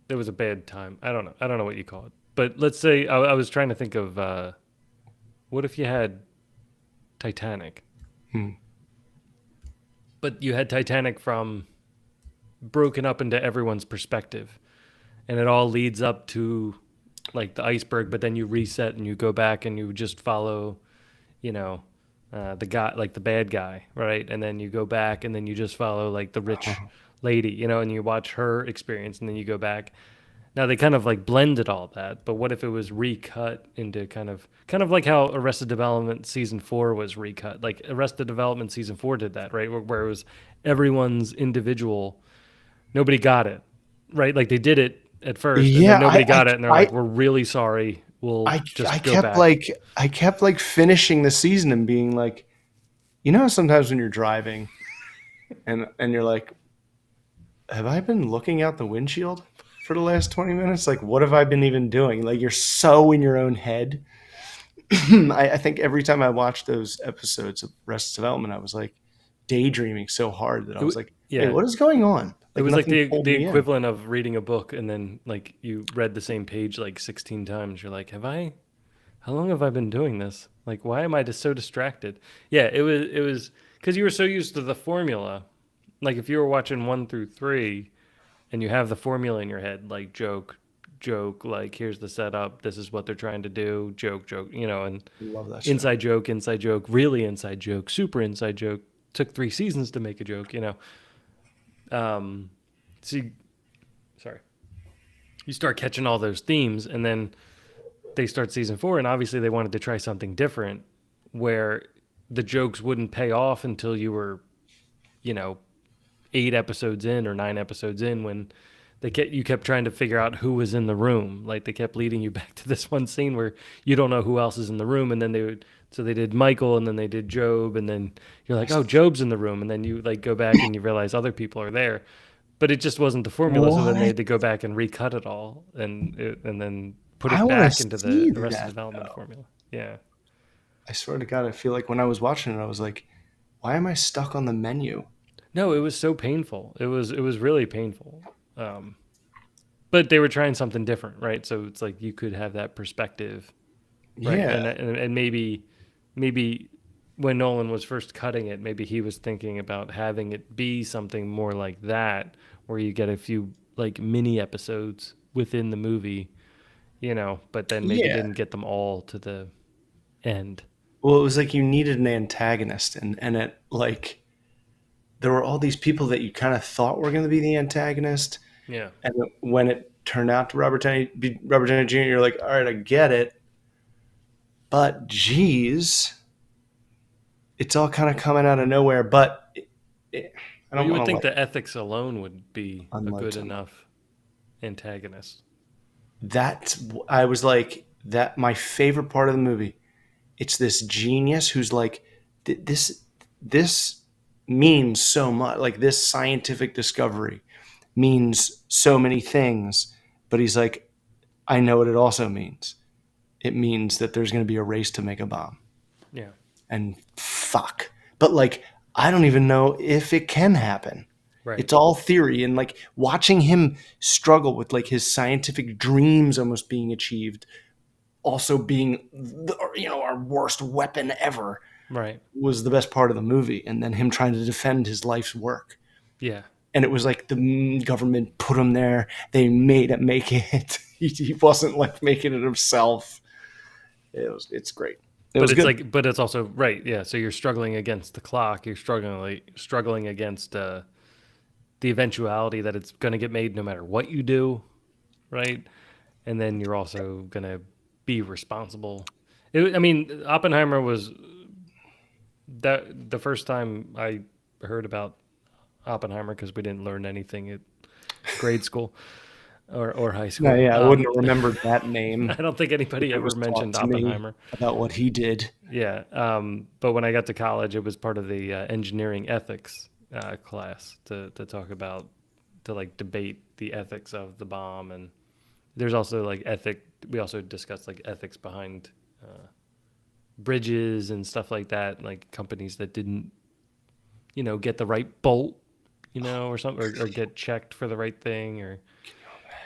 there was a bad time. I don't know. I don't know what you call it. But let's say I was trying to think of what if you had Titanic,
Hmm.
but you had Titanic from broken up into everyone's perspective, and it all leads up to like the iceberg, but then you reset and you go back and you just follow, you know, the guy, like the bad guy, right? And then you go back and then you just follow like the rich lady, you know, and you watch her experience and then you go back. Now they kind of like blended all that, but what if it was recut into kind of like how Arrested Development season 4 was recut? Like Arrested Development season 4 did that, right? Where it was everyone's individual, nobody got it, right? Like they did it at first and then
Yeah,
nobody got it and they're like, "We're really sorry. We'll
I
just go
kept
back."
like I kept like finishing the season and being like, you know, sometimes when you're driving and you're like, have I been looking out the windshield for the last 20 minutes? Like, what have I been even doing? Like, you're so in your own head. I think every time I watched those episodes of Arrested Development, I was like daydreaming so hard that I was like, wait,
Yeah.
what is going on?
It
Like,
was like
nothing
the
pulled
the
me in.
equivalent of reading a book and then like you read the same page like 16 times. You're like, how long have I been doing this? Like, why am I just so distracted? Yeah, it was because you were so used to the formula. Like if you were watching 1 through 3, and you have the formula in your head, like joke, joke, like here's the setup, this is what they're trying to do, joke, joke, and
Love that show.
inside joke, really inside joke, super inside joke. Took 3 seasons to make a joke. See, sorry, you start catching all those themes, and then they start season 4, and obviously they wanted to try something different, where the jokes wouldn't pay off until you were, you know, 8 episodes in or 9 episodes in, when you kept trying to figure out who was in the room. Like they kept leading you back to this one scene where you don't know who else is in the room, and then they did Michael, and then they did Job, and then you're like, oh, Job's in the room, and then you like go back and you realize other people are there, but it just wasn't the formula. So then they
What?
had to go back and recut it all, and then put
I
it
want
back
to
into
see
the rest of
that
the development
though.
formula. Yeah.
I swear to God, I feel like when I was watching it, I was like, why am I stuck on the menu?
No, it was so painful. It was really painful. Um, but they were trying something different, right? So it's like you could have that perspective, right?
Yeah.
And maybe when Nolan was first cutting it, maybe he was thinking about having it be something more like that, where you get a few like mini episodes within the movie, but then maybe
Yeah.
didn't get them all to the end.
Well, it was like you needed an antagonist, and it like there were all these people that you kind of thought were going to be the antagonist,
Yeah.
and when it turned out to Robert Downey Jr., you're like, all right, I get it, but geez, it's all kind of coming out of nowhere. But I
Well,
don't
you would
want to
think
like
the ethics alone would be a
unlike
good
some
enough antagonist.
that. I was like that. My favorite part of the movie. It's this genius who's like, this means so much. Like this scientific discovery means so many things, but he's like, I know what it also means. It means that there's going to be a race to make a bomb,
Yeah.
and fuck. But like, I don't even know if it can happen.
Right.
It's all theory, and like watching him struggle with like his scientific dreams almost being achieved, also being our worst weapon ever,
Right.
was the best part of the movie. And then him trying to defend his life's work,
Yeah.
and it was like the government put him there. They made him make it. He wasn't like making it himself. It's great. It
But
was
it's
good.
like, but it's also right. Yeah. So you're struggling against the clock. You're struggling against the eventuality that it's going to get made no matter what you do, right? And then you're also going to be responsible. I mean, Oppenheimer was that the first time I heard about Oppenheimer, because we didn't learn anything at grade school or high
No,
school.
yeah, I wouldn't have remembered that name
I don't think
if
anybody
it
ever
was taught
mentioned
to me
Oppenheimer.
about what he did.
Yeah, but when I got to college, it was part of the engineering ethics class to talk about, to like debate the ethics of the bomb. And there's also like we also discussed like ethics behind bridges and stuff like that, like companies that didn't get the right bolt, or something, or get checked for the right thing, or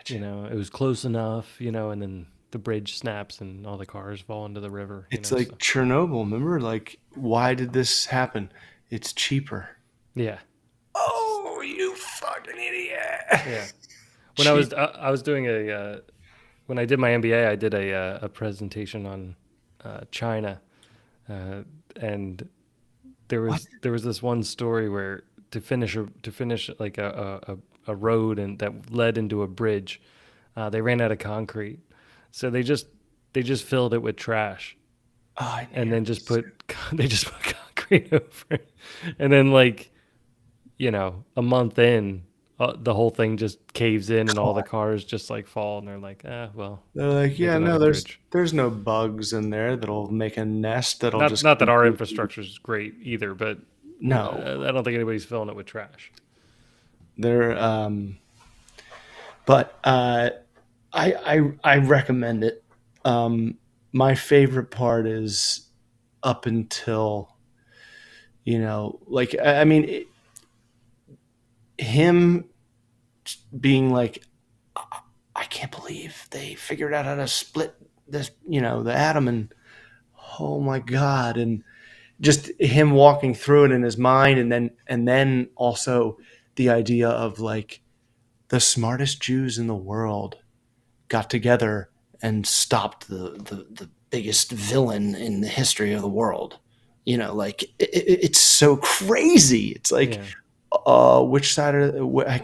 it was close enough, and then the bridge snaps and all the cars fall into the river,
It's
so
like Chernobyl. Remember, like, why did this happen? It's cheaper.
yeah.
Oh, you fucking
Yeah.
idiot!
When I was doing when I did my MBA, I did a presentation on China, uh, and
What?
there was this one story where to finish like a road and that led into a bridge, they ran out of concrete, so they just filled it with trash,
Oh, I
and
knew
then
it.
they just put concrete over it. And then like a month in, the whole thing just caves in and all the cars just like fall, and they're like, well,
They're like,
make
yeah, no,
another
there's
bridge.
there's no bugs in there that'll make a nest that'll
Not
just
not that our
completely.
infrastructure is great either, but
No,
I don't think anybody's filling it with trash.
they're but I recommend it. My favorite part is up until like I mean him being like, I can't believe they figured out how to split this, the atom, and oh my god, and just him walking through it in his mind, and then also the idea of like the smartest Jews in the world got together and stopped the biggest villain in the history of the world. You know, like it's so crazy. It's like,
Yeah.
which side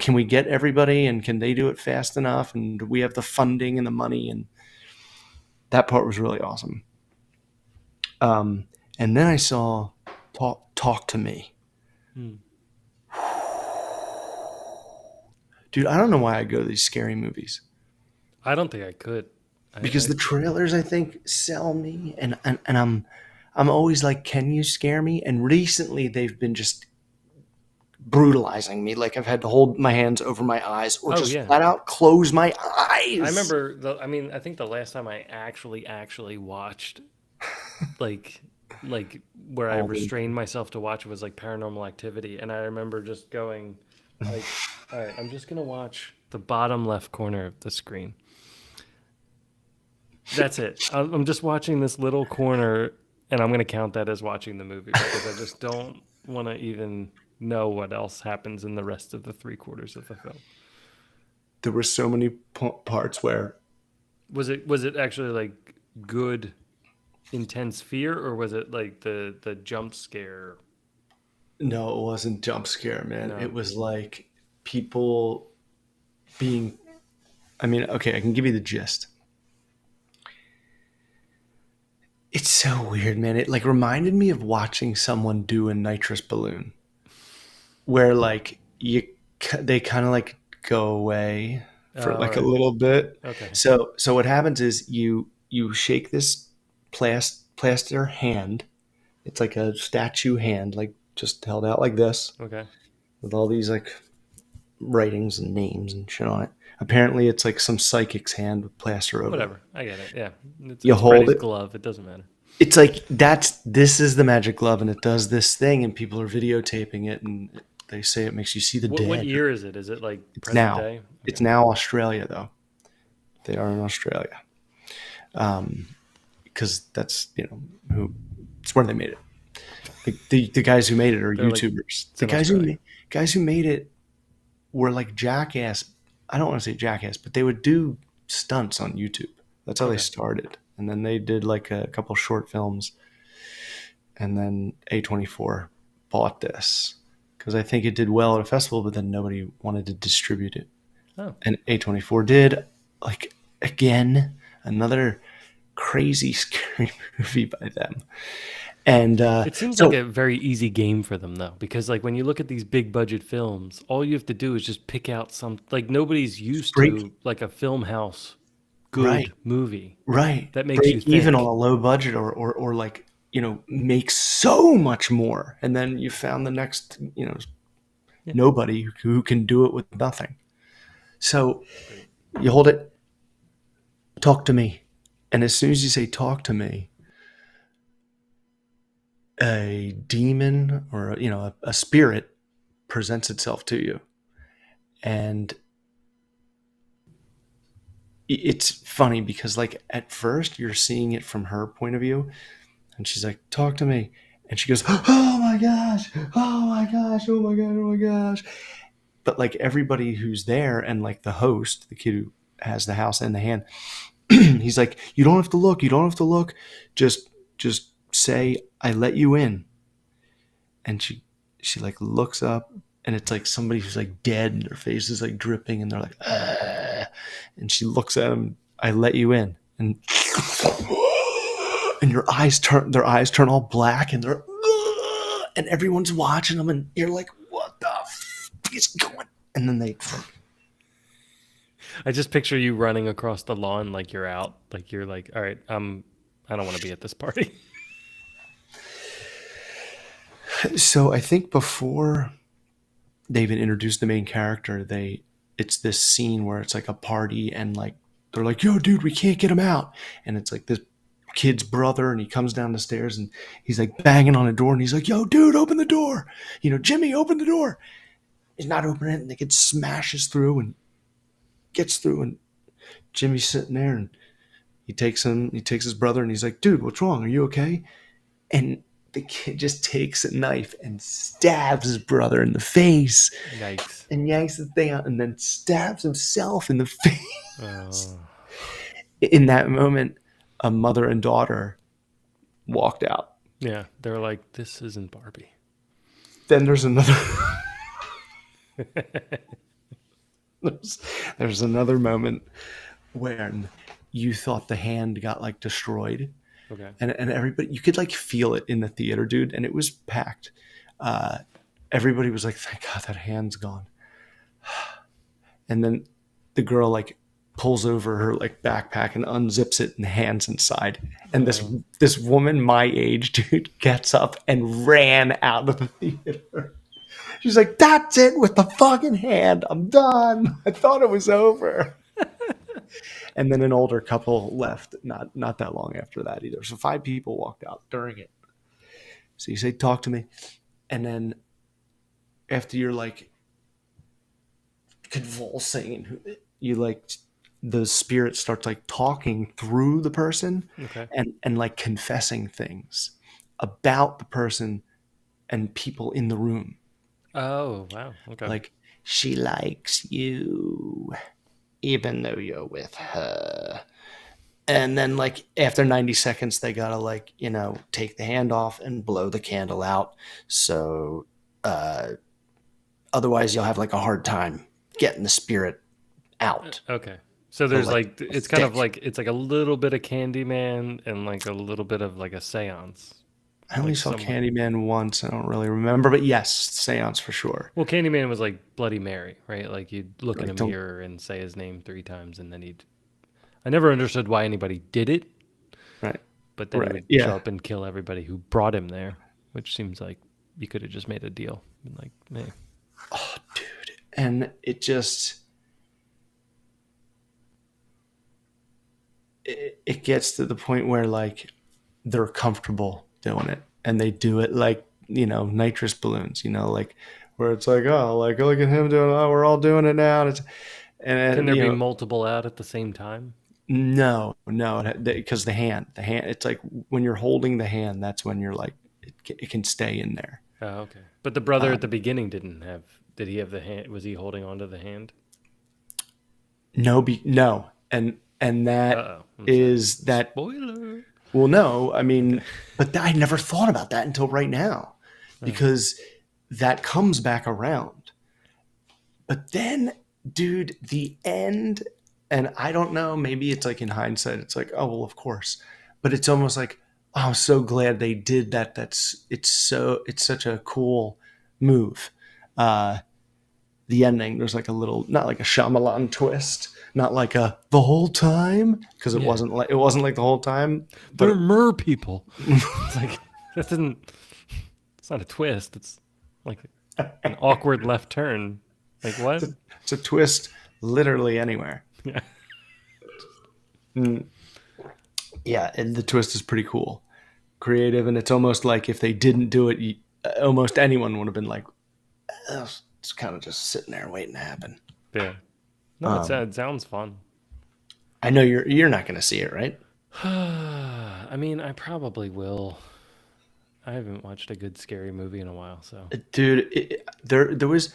can we get everybody, and can they do it fast enough? And do we have the funding and the money? And that part was really awesome. Um, and then I saw Talk to Me.
Hmm.
Dude, I don't know why I go to these scary movies,
I don't think I could.
because the trailers, I think, sell me, and I'm always like, can you scare me? And recently they've been just brutalizing me. Like I've had to hold my hands over my eyes or
Oh
just
yeah.
flat out close my eyes.
I remember I mean, I think the last time I actually watched like like where I
All the
restrained myself to watch it was like Paranormal Activity, and I remember just going like, all right, I'm just gonna watch the bottom left corner of the screen. That's it. I'm just watching this little corner, and I'm gonna count that as watching the movie because I just don't want to even know what else happens in the rest of the three quarters of the film.
there were so many parts where
Was it actually like good intense fear, or was it like the jump scare?
no, it wasn't jump scare, man.
No.
It was like people being. I mean, okay, I can give you the gist. It's so weird, man. It like reminded me of watching someone do a nitrous balloon, where like they kind of like go away for
All
like a
right.
little bit.
Okay.
So what happens is you shake this plaster hand. It's like a statue hand, like just held out like this,
Okay.
with all these like writings and names and shit on it. Apparently, it's like some psychic's hand with plaster over it.
Whatever. I get it. Yeah. It's
You
it's
hold
Freddy's
it.
glove. It doesn't matter.
It's like this is the magic glove, and it does this thing, and people are videotaping it, and they say it makes you see the
What
dead.
year is it? Is it like
It's
present
now.
day?
It's
Okay.
now Australia though. They are in Australia, because that's who. It's where they made it. The guys who made it are
They're like,
YouTubers.
it's
The
in Australia.
guys who made it were like jackass. I don't want to say jackass, but they would do stunts on YouTube. That's how they
Okay.
started, and then they did like a couple short films, and then A24 bought this because I think it did well at a festival, but then nobody wanted to distribute it,
Oh.
and A24 did. Like again, another crazy scary movie by them, and
It seems like
so
a very easy game for them though, because like when you look at these big budget films, all you have to do is just pick out some like nobody's used
break
to like a film house
right.
good movie
Right.
that makes you
Break even on
think.
a low budget, or like, make so much more. And then you found the next,
Yeah.
nobody who can do it with nothing. So
Great.
you hold it, talk to me. And as soon as you say talk to me, a demon or, a spirit presents itself to you. And it's funny because like at first you're seeing it from her point of view, and she's like, talk to me. And she goes, oh my gosh, oh my gosh, oh my gosh, oh my gosh. But like everybody who's there, and like the host, the kid who has the house in the hand, he's like, you don't have to look, you don't have to look. Just say, I let you in. And she like looks up, and it's like somebody who's like dead, and their face is like dripping, and they're like, ah. And she looks at him, I let you in. And their eyes turn all black, and they're and everyone's watching them, and you're like, what the fuck is going? And then they
I just picture you running across the lawn like you're out, like you're like, all right, I don't want to be at this party.
so I think before they even introduced the main character, it's this scene where it's like a party, and like they're like, yo dude, we can't get him out. And it's like this kid's brother, and he comes down the stairs, and he's like banging on a door, and he's like, yo dude, open the door, Jimmy, open the door. He's not opening it, and the kid smashes through and gets through, and Jimmy's sitting there, and he takes his brother, and he's like, dude, what's wrong, are you okay? And the kid just takes a knife and stabs his brother in the face
Yikes.
and yanks the thing out and then stabs himself in the face.
Oh.
In that moment, a mother and daughter walked out.
Yeah, they're like, this isn't Barbie.
Then there's another there's another moment when you thought the hand got like destroyed,
Okay.
and everybody, you could like feel it in the theater, dude, and it was packed. Everybody was like, thank God that hand's gone. And then the girl like pulls over her like backpack and unzips it and hands inside. And this woman my age, dude, gets up and ran out of the theater. She's like, that's it with the fucking hand. I'm done. I thought it was over. And then an older couple left not that long after that either. So 5 people walked out during it. So you say, talk to me. And then after you're like convulsing, you like the spirit starts like talking through the person
Okay.
and like confessing things about the person and people in the room.
Oh, wow. Okay.
Like, she likes you even though you're with her. And then like after 90 seconds they gotta like, take the hand off and blow the candle out. So otherwise you'll have like a hard time getting the spirit out.
Okay. So there's
like,
like, it's kind of
stick.
like, it's like a little bit of Candyman and like a little bit of like a seance.
I only
Like
saw
somewhat.
Candyman once. I don't really remember, but yes, seance for sure.
Well, Candyman was like Bloody Mary, right? Like you'd look in
Like,
a
don't
mirror and say his name 3 times and then he'd. I never understood why anybody did it,
right,
but then he
right,
would show
yeah.
up and kill everybody who brought him there, which seems like you could have just made a deal. Been like, hey.
Oh, dude, and it gets to the point where like they're comfortable doing it, and they do it like nitrous balloons, like where it's like, oh, like look at him doing, oh, we're all doing it now, and
Can
and
there be multiple out at the same time?
no, because the hand, it's like when you're holding the hand, that's when you're like it can stay in there.
Oh, okay. But the brother at the beginning didn't have. Did he have the hand? Was he holding onto the hand?
No, and
Uh
that
oh. I'm sorry.
is that.
Spoiler.
Well, no, I mean, but I never thought about that until right now, because that comes back around. But then, dude, the end, and I don't know, maybe it's like in hindsight, it's like, oh, well, of course. But it's almost like, oh, I'm so glad they did that. It's such a cool move. Uh, the ending, there's like a little, not like a Shyamalan twist, not like a the whole time, because it
Yeah.
wasn't like the whole time,
They're
but
mer people. It's like that didn't. It's not a twist. It's like an awkward left turn. Like what?
it's a twist literally anywhere.
Yeah.
Yeah, and the twist is pretty cool, creative, and it's almost like if they didn't do it, almost anyone would have been like, oh, it's kind of just sitting there waiting to happen.
Yeah. No, it sounds fun.
I know you're not going to see it, right?
I mean, I probably will. I haven't watched a good scary movie in a while, so
Dude, there was,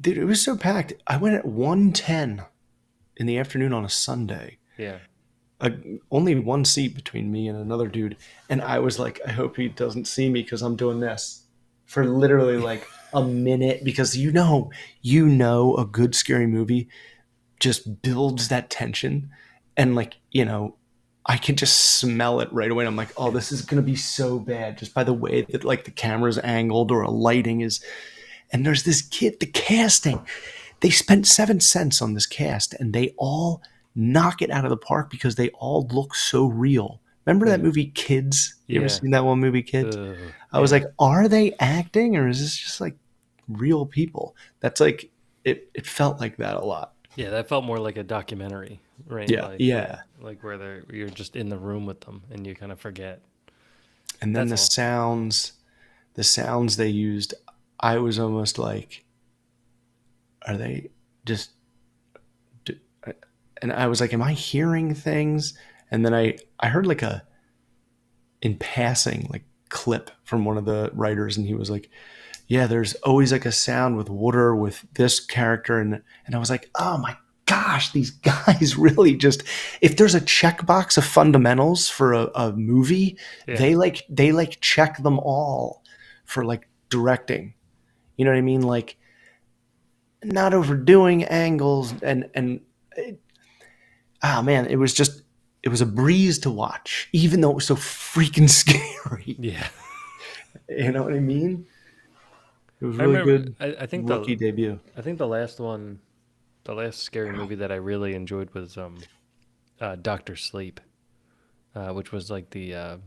dude, it was so packed. I went at 1:10 in the afternoon on a Sunday.
yeah.
Only one seat between me and another dude, and I was like, I hope he doesn't see me because I'm doing this for literally like a minute, because a good scary movie just builds that tension, and like I can just smell it right away. And I'm like, oh, this is gonna be so bad just by the way that like the camera's angled or a lighting is. And there's this kid, the casting. They spent 7 cents on this cast, and they all knock it out of the park because they all look so real. Remember that movie Kids? You ever
Yeah.
seen that one movie Kids?
Ugh,
I was
yeah.
like, are they acting or is this just like real people? That's like it felt like that a lot.
Yeah, that felt more like a documentary, right?
Yeah, yeah.
Like where you're just in the room with them and you kind of forget.
And then
That's
the sounds they used, I was almost like, are they just? And I was like, am I hearing things? And then I heard like in passing, like clip from one of the writers, and he was like, "Yeah, there's always like a sound with water with this character," and I was like, "Oh my gosh, these guys really just if there's a checkbox of fundamentals for a movie,
Yeah.
they like check them all for like directing. You know what I mean? Like not overdoing angles and oh man, it was a breeze to watch, even though it was so freaking scary.
Yeah.
You know what I mean? It was
I
really
remember.
good
I think
rookie debut.
the last one, the last scary movie that I really enjoyed was Doctor Sleep, which was like the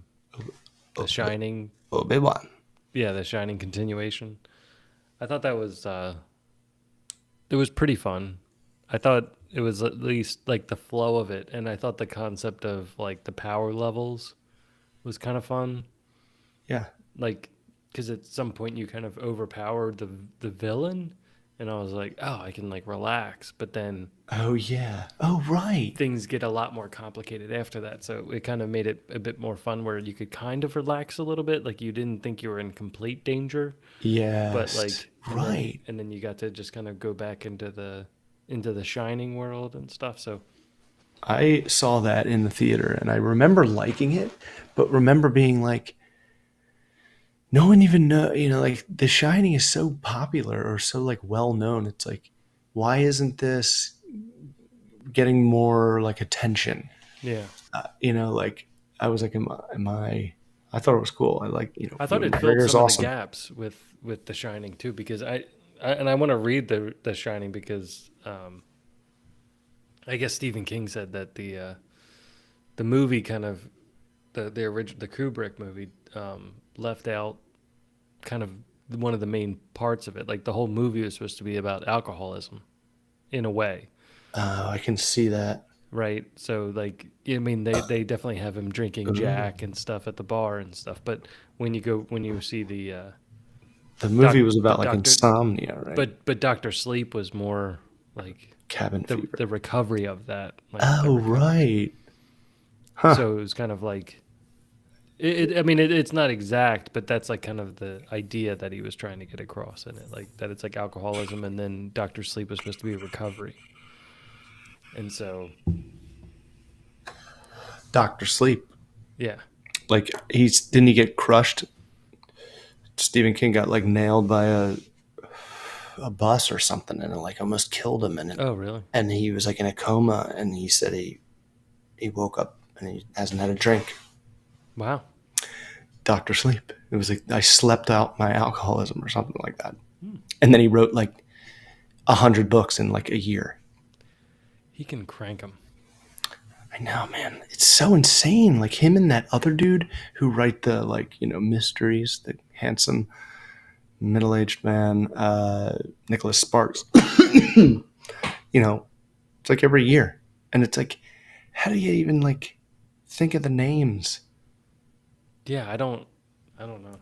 Shining.
Oh, big one.
Yeah, the Shining continuation. I thought that was it was pretty fun. I thought it was at least like the flow of it, and I thought the concept of like the power levels was kind of fun.
Yeah.
Like, because at some point you kind of overpowered the villain, and I was like, oh, I can like relax, but then
Oh yeah. Oh right.
things get a lot more complicated after that. So it kind of made it a bit more fun where you could kind of relax a little bit, like you didn't think you were in complete danger, but
Yes.
like
Right.
and then you got to just kind of go back into the Shining world and stuff. So
I saw that in the theater and I remember liking it, but remember being like, no one even know, you know, like The Shining is so popular or so like well known. It's like, why isn't this getting more like attention?
yeah,
You know, like I was like, I thought it was cool. I like, you know,
I thought
Ewan
it filled
McGregor's
some of the
awesome.
gaps with the Shining too, because I want to read the Shining because I guess Stephen King said that the movie kind of the original the Kubrick movie left out kind of one of the main parts of it. Like the whole movie was supposed to be about alcoholism in a way,
I can see that.
right? So like I mean they definitely have him drinking
Ooh.
Jack and stuff at the bar and stuff, but when you see
The
doc
movie was
the
about like
doctor
insomnia, right?
but Doctor Sleep was more like
Cabin fever.
the recovery of that, like the
Oh,
recovery.
right. Huh.
So it was kind of like I mean, it's not exact, but that's like kind of the idea that he was trying to get across in it, like that it's like alcoholism, and then Doctor Sleep was supposed to be recovery, and so
Doctor Sleep.
yeah,
Like he's didn't he get crushed? Stephen King got like nailed by a bus or something and it like almost killed him
oh really?
and he was like in a coma and he said he woke up and he hasn't had a drink.
Wow,
Doctor Sleep. It was like I slept out my alcoholism or something like that. And then he wrote like 100 books in like a year.
he can crank them.
I know, man. It's so insane. Like him and that other dude who write the like, you know, mysteries, the handsome middle-aged man, Nicholas Sparks. You know, it's like every year. And it's like, how do you even like think of the names?
Yeah, I don't know.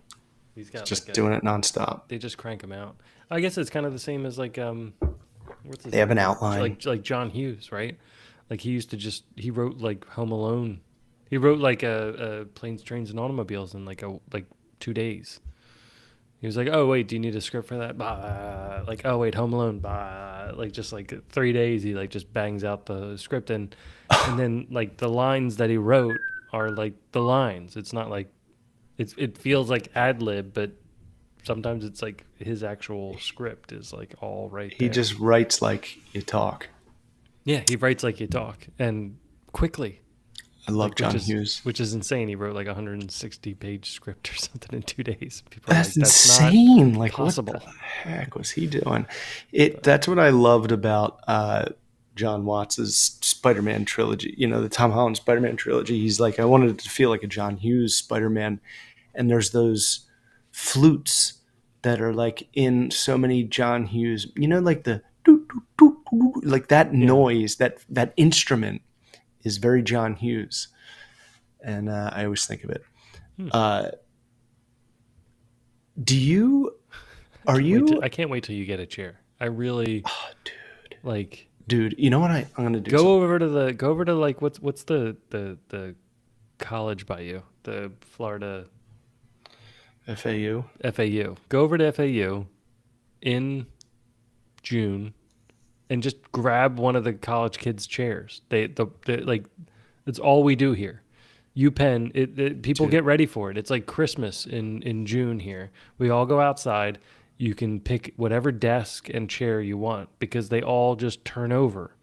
He's got like
Just
a
doing it nonstop.
they just crank him out. I guess it's kind of the same as like what's his
They have
name?
an outline.
Like John Hughes, right? Like he used to just he wrote like Home Alone. He wrote like a Planes, Trains, and Automobiles in like 2 days. He was like, "Oh wait, do you need a script for that?" Bah. Like, "Oh wait, Home Alone." Bah. Like just like 3 days, he like just bangs out the script and then like the lines that he wrote are like the lines. It's not like it feels like ad lib, but sometimes it's like his actual script is like all right
He
there.
just writes like you talk.
Yeah, he writes like you talk and quickly,
I love
like
John Hughes.
which is insane. He wrote like a 160-page script or something in 2 days. People are
That's
like, "That's not
insane. Like, what the
possible."
heck was he doing? That's what I loved about John Watts's Spider-Man trilogy. You know, the Tom Holland Spider-Man trilogy. He's like, I wanted it to feel like a John Hughes Spider-Man, and there's those flutes that are like in so many John Hughes. You know, like the doo, doo, doo, doo, doo, like that
Yeah.
noise, that instrument is very John Hughes, and I always think of it.
Hmm.
Uh, do you? Are you?
I can't wait till you get a chair. I really
Oh, dude,
like
dude. You know what I'm gonna do?
go over to like what's the college by you? The Florida
FAU.
FAU. Go over to FAU in June and just grab one of the college kids' chairs. They like, it's all we do here. UPenn, people
Dude.
get ready for it. It's like Christmas in June here. We all go outside. You can pick whatever desk and chair you want because they all just turn over.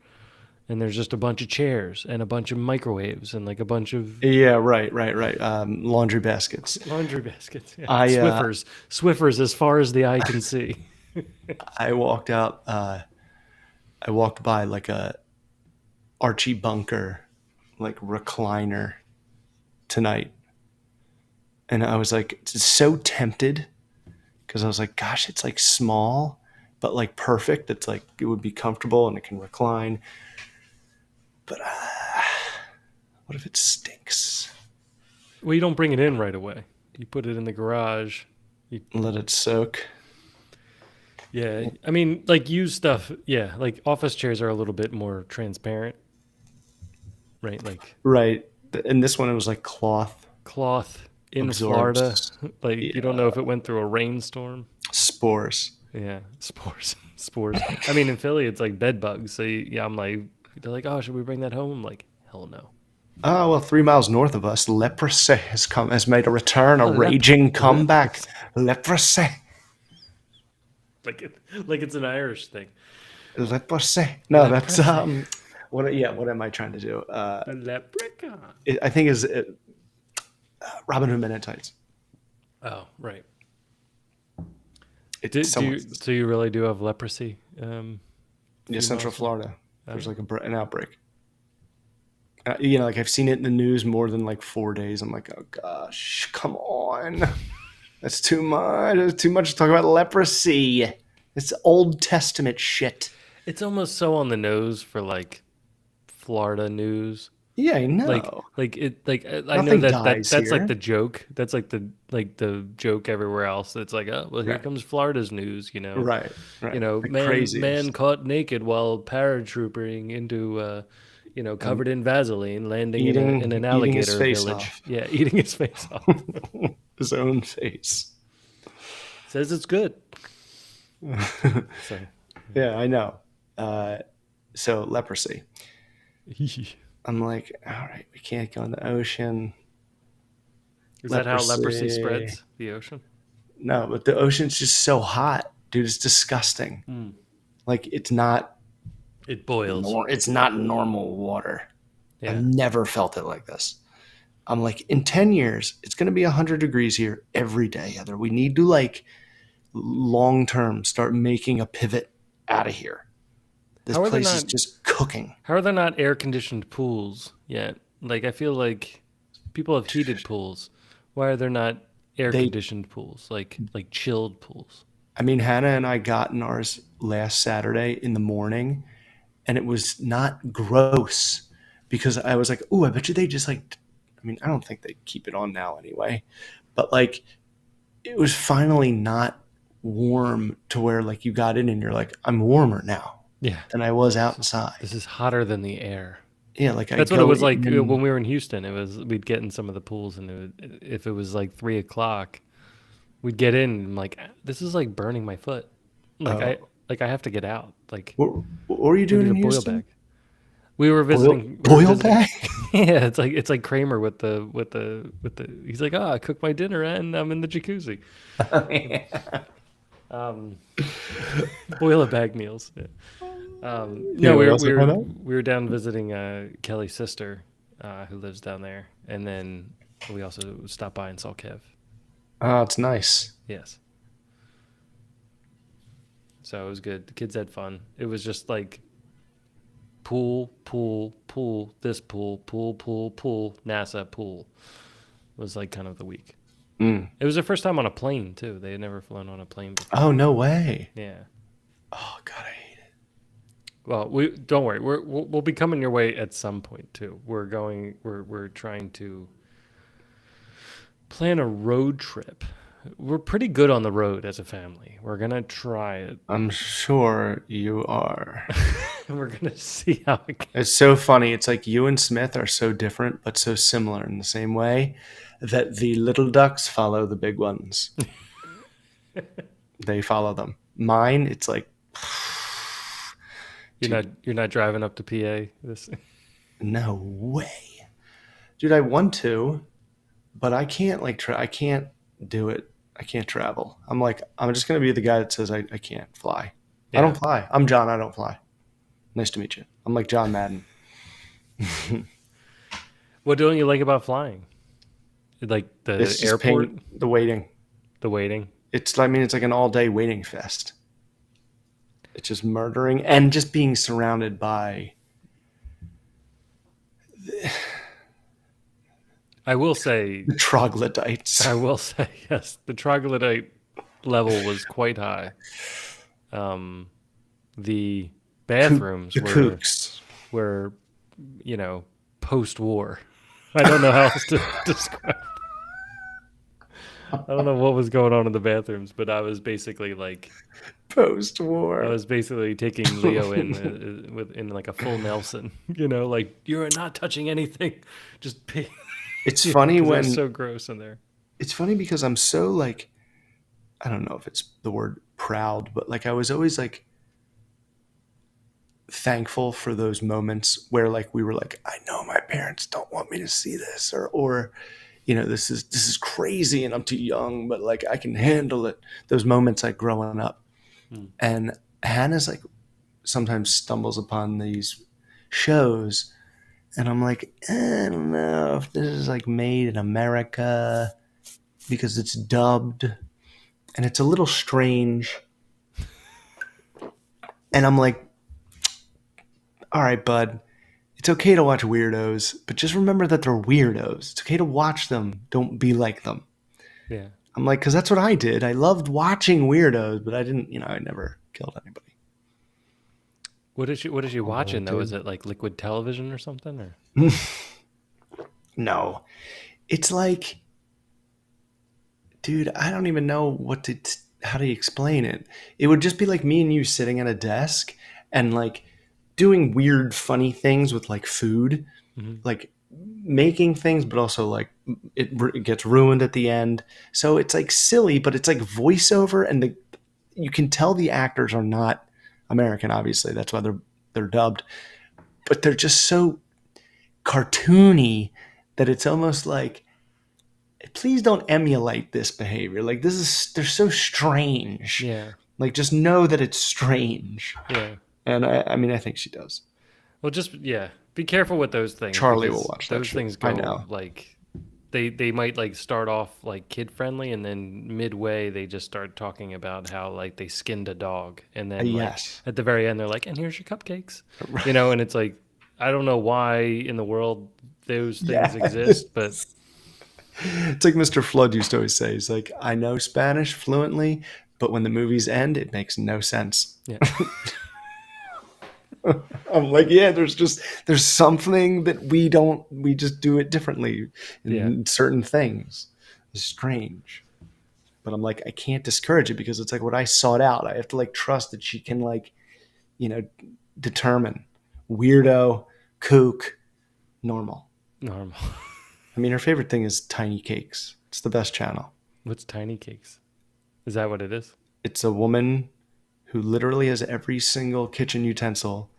And there's just a bunch of chairs and a bunch of microwaves and like a bunch of
Yeah, right. Laundry baskets.
laundry baskets. Yeah.
I
Swiffers as far as the eye can see.
I walked out. I walked by like a Archie Bunker, like recliner tonight, and I was like so tempted because I was like, gosh, it's like small, but like perfect. It's like it would be comfortable and it can recline. But what if it stinks?
Well, you don't bring it in right away. You put it in the garage.
Let it soak.
Yeah, I mean, like used stuff. Yeah, like office chairs are a little bit more transparent, right? Like
Right. And this one, it was like cloth
cloth in
absorbs.
Florida. Like you don't know if it went through a rainstorm.
Spores.
Yeah, spores. I mean, in Philly, it's like bed bugs. So yeah, I'm like, they're like, oh, should we bring that home? I'm like, hell no.
Oh, well, 3 miles north of us, leprosy has made a return, a raging comeback. Leprosy.
Like it's an Irish thing.
Leprosy. No, that's what am I trying to do?
A leprechaun.
I think is Robin Hood Men in Tights.
Oh, right.
It's
So you really do have leprosy?
Central Florida. There's like an outbreak. Like I've seen it in the news more than like 4 days. I'm like, oh gosh, come on. That's too much. It's too much to talk about leprosy. It's Old Testament shit.
It's almost so on the nose for like Florida news.
Yeah, I know.
I know
Nothing
that's
dies
like
here.
the joke. That's like the joke everywhere else. It's like, oh well, here
Right.
comes Florida's news.
Right. Like
Man
crazies.
caught naked while paratrooping into covered in Vaseline, landing in
Eating
an
his
alligator
face
village.
off.
Yeah, eating his face off.
His own face.
Says it's good. So,
Yeah, I know. So leprosy. I'm like, all right, we can't go in the ocean.
is that how leprosy
Leprosy.
spreads? The ocean?
No, but the ocean's just so hot, dude. It's disgusting. Like it's not.
It boils.
It's not normal water.
Yeah.
I've never felt it like this. I'm like, in 10 years, it's going to be 100 degrees here every day, Heather. We need to like long term start making a pivot out of here. This
How are they
place is
not-
just cooking.
How are there not air conditioned pools yet? Like I feel like people have heated pools. Why are there not air conditioned pools? Like chilled pools.
I mean, Hannah and I got in ours last Saturday in the morning, and it was not gross because I was like, "Ooh, I bet you they just like." I mean, I don't think they keep it on now anyway, but like, it was finally not warm to where like you got in and you're like, "I'm warmer now
Yeah.
than I was outside."
This is hotter than the air.
Yeah, like
That's what it was like when we were in Houston. It was we'd get in some of the pools, and if it was like 3 o'clock, we'd get in. And I'm like, this is like burning my foot. Like I have to get out. Like
What were you
we
doing
need
in
a boil
Houston?
bag. We were visiting
Boil bag?
Yeah, it's like Kramer with the he's like, I cooked my dinner and I'm in the jacuzzi. Boil a bag meals. Yeah. No,
what else I found out?
we were down visiting Kelly's sister, who lives down there, and then we also stopped by and saw Kev.
Oh, it's nice.
Yes. So it was good. The kids had fun. It was just like pool, this pool, NASA pool. Was like kind of the week.
Mm.
It was their first time on a plane too. They had never flown on a plane before.
Oh, no way.
Yeah.
Oh, God, I hate it.
Well, we don't worry. We'll be coming your way at some point too. We're trying to plan a road trip. We're pretty good on the road as a family. We're gonna try it.
I'm sure you are.
And we're gonna see how it goes.
It's so funny. It's like you and Smith are so different, but so similar in the same way that the little ducks follow the big ones. They follow them. Mine, it's like,
You're not driving up to PA. This
no way, dude. I want to, but I can't I can't do it. I can't travel. I'm like, I'm just gonna be the guy that says I can't fly. I
Yeah.
don't fly. I'm John. I don't fly. Nice to meet you. I'm like John Madden.
What don't you like about flying? Like the
It's just
airport,
the waiting.
the waiting.
It's like an all day waiting fest. It's just murdering and just being surrounded by.
I will say,
The troglodytes.
yes, the troglodyte level was quite high. The bathrooms
The kooks.
were, post-war. I don't know how else to describe. I don't know what was going on in the bathrooms, but I was basically
Post-war.
taking Leo in like a full Nelson. Like you're not touching anything, just pee.
It's funny
'Cause it
when
was so gross in there.
it's funny because I'm so like, I don't know if it's the word proud, but like I was always like thankful for those moments where like we were like, I know my parents don't want me to see this, or this is crazy and I'm too young, but like I can handle it. Those moments like growing up. And Hannah's like sometimes stumbles upon these shows and I'm like, I don't know if this is like made in America because it's dubbed and it's a little strange. And I'm like, all right, bud, it's okay to watch weirdos, but just remember that they're weirdos. It's okay to watch them. Don't be like them.
Yeah.
I'm like, because that's what I did. I loved watching weirdos, but I didn't, I never killed anybody.
What is she watching though?
dude.
Is it like Liquid Television or something? Or
No, it's like, dude, I don't even know how to explain it. It would just be like me and you sitting at a desk and like doing weird, funny things with like food, like making things, but also like it gets ruined at the end. So it's like silly, but it's like voiceover, and you can tell the actors are not American. Obviously, that's why they're dubbed, but they're just so cartoony that it's almost like, please don't emulate this behavior. Like they're so strange.
yeah,
Like just know that it's strange.
yeah.
And I think she does.
Well, just be careful with those things.
Charlie
because
will watch that
those
shit.
things.
I
Go
know.
like they might like start off like kid friendly, and then midway they just start talking about how like they skinned a dog, and then
Yes.
at the very end they're like, and here's your cupcakes, and it's like I don't know why in the world those things
Yes.
exist, but
It's like Mr. Flood used to always say. He's like, I know Spanish fluently, but when the movies end, it makes no sense.
yeah,
I'm like, yeah, there's something that we just do it differently in certain things. It's strange. But I'm like, I can't discourage it because it's like what I sought out. I have to like trust that she can like, determine weirdo, kook, normal.
normal.
I mean, her favorite thing is Tiny Cakes. It's the best channel.
What's Tiny Cakes? Is that what it is?
It's a woman who literally has every single kitchen utensil,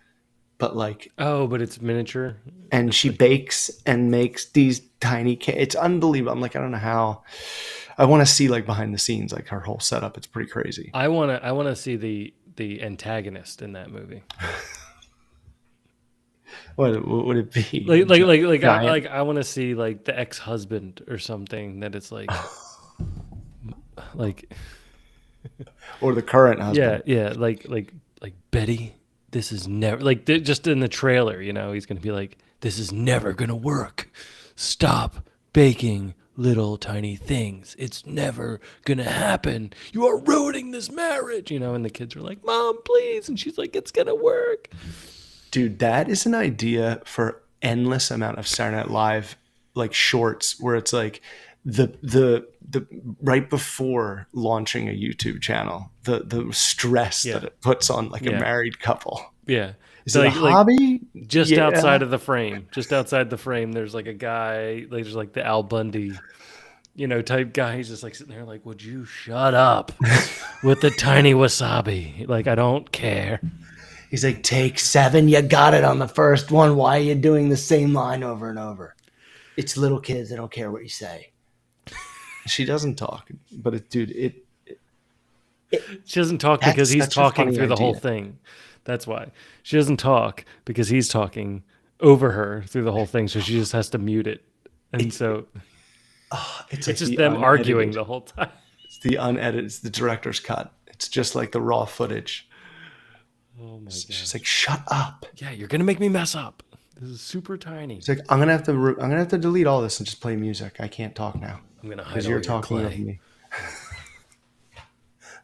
but like,
Oh, but it's miniature.
and she bakes and makes these tiny cakes. It's unbelievable. I'm like, I don't know how. I want to see like behind the scenes, like her whole setup. It's pretty crazy.
I wanna see the antagonist in that movie.
What would it be?
I want to see like the ex-husband or something that it's like
Or the current husband.
yeah like Betty, this is never like just in the trailer, he's gonna be like, this is never gonna work. Stop baking little tiny things. It's never gonna happen. You are ruining this marriage, and the kids are like, Mom, please, and she's like, it's gonna work.
Dude, that is an idea for endless amount of Saturday Night Live like shorts where it's like the right before launching a YouTube channel, the stress that it puts on like a married couple.
Yeah.
Is
So,
it a hobby?
Just outside the frame, there's like a guy, like there's like the Al Bundy type guy. He's just like sitting there like, would you shut up with the tiny wasabi? Like, I don't care.
He's like, take 7. You got it on the first one. Why are you doing the same line over and over? It's little kids. They don't care what you say. She doesn't talk, but
She doesn't talk because he's
such a
talking
funny
through the whole
idea.
thing. That's why. She doesn't talk because he's talking over her through the whole thing. So she just has to mute it. And so
It's
it's
like
just
the
them arguing
unedited.
the whole time.
It's the unedited. It's the director's cut. It's just like the raw footage.
Oh my
She's
god.
like, shut up.
Yeah, you're gonna make me mess up. This is super tiny.
It's like, I'm gonna have to delete all this and just play music. I can't talk now
I'm gonna hide
because
all
you're
your
talking over
clay.
me.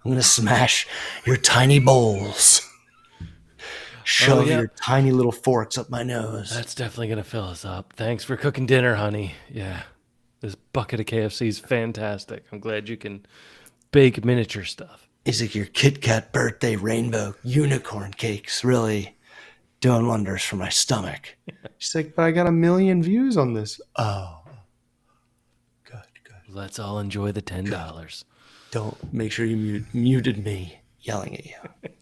I'm gonna smash your tiny bowls. Shove
yeah.
your tiny little forks up my nose.
That's definitely gonna fill us up. Thanks for cooking dinner, honey. Yeah. This bucket of KFC is fantastic. I'm glad you can bake miniature stuff.
It's like your Kit Kat birthday rainbow unicorn cakes really doing wonders for my stomach. She's like, but I got 1,000,000 views on this. Oh, good.
Let's all enjoy the $10.
Don't make sure you muted me yelling at you.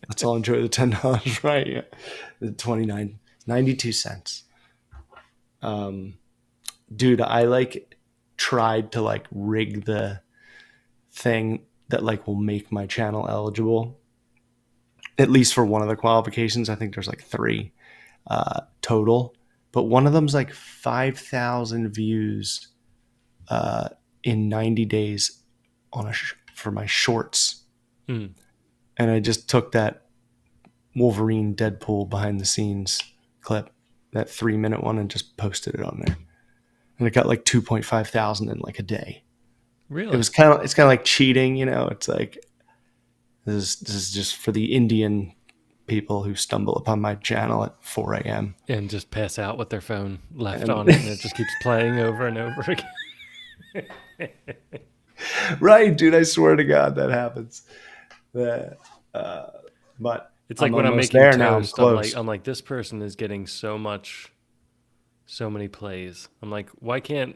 Let's all enjoy the $10, right? Yeah. The 92 cents. Dude, I tried to rig the thing that will make my channel eligible, at least for one of the qualifications. I think there's 3 total, but one of them's 5,000 views in 90 days for my shorts.
Hmm.
And I just took that Wolverine Deadpool behind the scenes clip, that 3-minute one, and just posted it on there. And it got 2.5 thousand in a day.
Really?
It's kind of like cheating, It's like this is just for the Indian people who stumble upon my channel at 4 a.m.
And just pass out with their phone left
And-
on it, and it just keeps playing over and over again.
Right, dude. I swear to God that happens. But
It's like when I'm
almost
making
there now. I'm
toast,
close.
I'm like, this person is getting so many plays. I'm like, why can't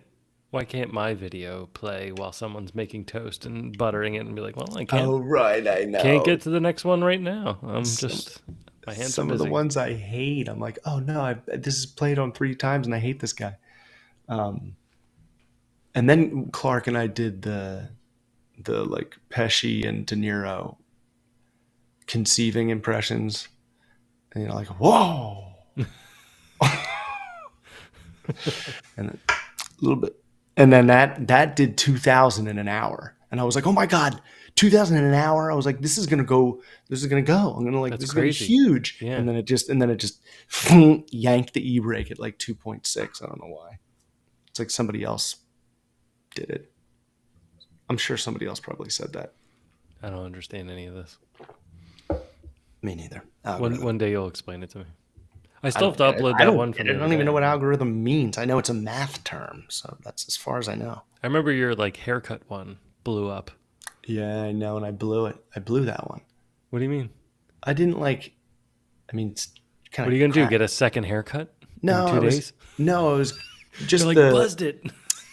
my video play while someone's making toast and buttering it and be like, well, I
Oh, right. I know.
can't get to the next one right now. I'm just my hands
Some
are
of the
busy.
ones I hate. I'm like, oh no, this is played on 3 times, and I hate this guy. And then Clark and I did the Pesci and De Niro conceiving impressions, and whoa, and a little bit, and then that did 2,000 in an hour, and I was like, oh my God, 2,000 in an hour. I was like, this is gonna go. I'm gonna
That's
this is gonna be
crazy.
huge.
Yeah.
And then it just yanked the e-brake at 2.6. I don't know why. It's like somebody else did it. I'm sure somebody else probably said that.
I don't understand any of this.
Me neither.
One day you'll explain it to me. I
I
still have to
don't-
upload
I
that
don't,
one from
I
the
don't
other
even know
day.
what algorithm means. I know it's a math term, so that's as far as I know.
I remember your haircut one blew up.
Yeah, I know, and I blew it. I blew that one.
What do you mean?
I didn't it's kind of.
What are you gonna do? Get a second haircut
No,
in 2
it was-
days?
No, it was just
You're like, buzzed it.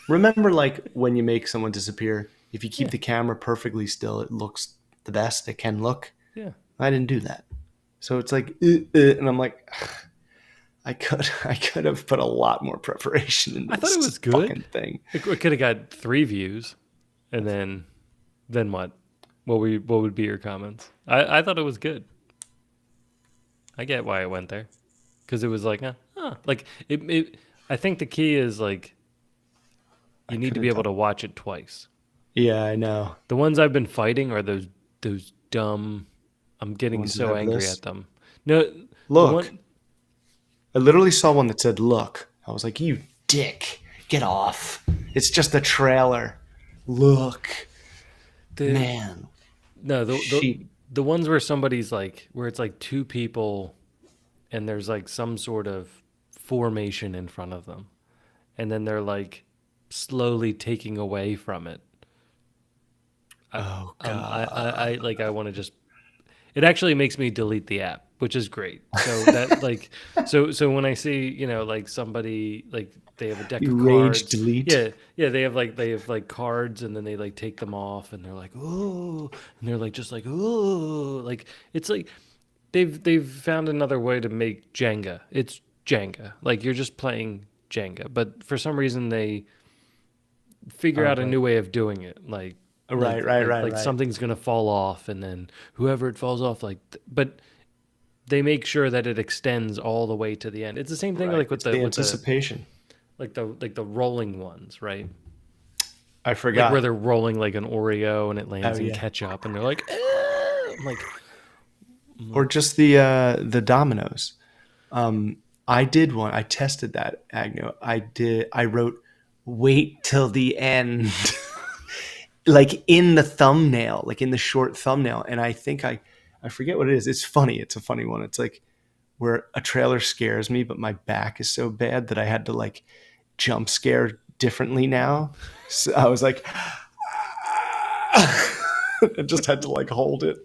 Remember, when you make someone disappear, if you keep the camera perfectly still, it looks the best it can look.
Yeah.
I didn't do that, so it's and I'm like, I could have put a lot more preparation into
I thought it
this
was good.
fucking thing.
It could have got 3 views, and then what? What would be your comments? I thought it was good. I get why I went there, because it was it. I think the key is you need to be able to watch it twice.
Yeah, I know.
The ones I've been fighting are those dumb. I'm getting
ones that
so
have
angry
this?
at them. No, the
Look. I literally saw one that said, "Look." I was like, "You dick, get off! It's just a trailer." Look, man.
No,
Sheep.
the ones where somebody's where it's 2 people, and there's some sort of formation in front of them, and then they're slowly taking away from it.
Oh God.
I want to just. It actually makes me delete the app, which is great. So that so when I see somebody they have a deck
You
of
rage
cards.
delete.
Yeah, they have like cards, and then they like take them off, and they're like, oh, and they're like just like, oh, like it's like they've found another way to make Jenga. It's Jenga. Like you're just playing Jenga, but for some reason they figure
Oh,
out a
right.
new way of doing it. Like
Right.
something's gonna fall off, and then whoever it falls off, but they make sure that it extends all the way to the end. It's the same thing
Right.
like
It's the
with the
anticipation.
like the rolling ones, right?
I
Like where
forgot.
they're rolling like an Oreo and it
Oh
lands in
yeah.
ketchup, and they're like, "Ah!" I'm like,
Or just the dominoes. I did one. I tested that, Agno. I wrote wait till the end. Like in the thumbnail, like in the short thumbnail. And I think I forget what it is. It's funny. It's a funny one. It's like where a trailer scares me, but my back is so bad that I had to like jump scare differently now. So I was like, I just had to like hold it.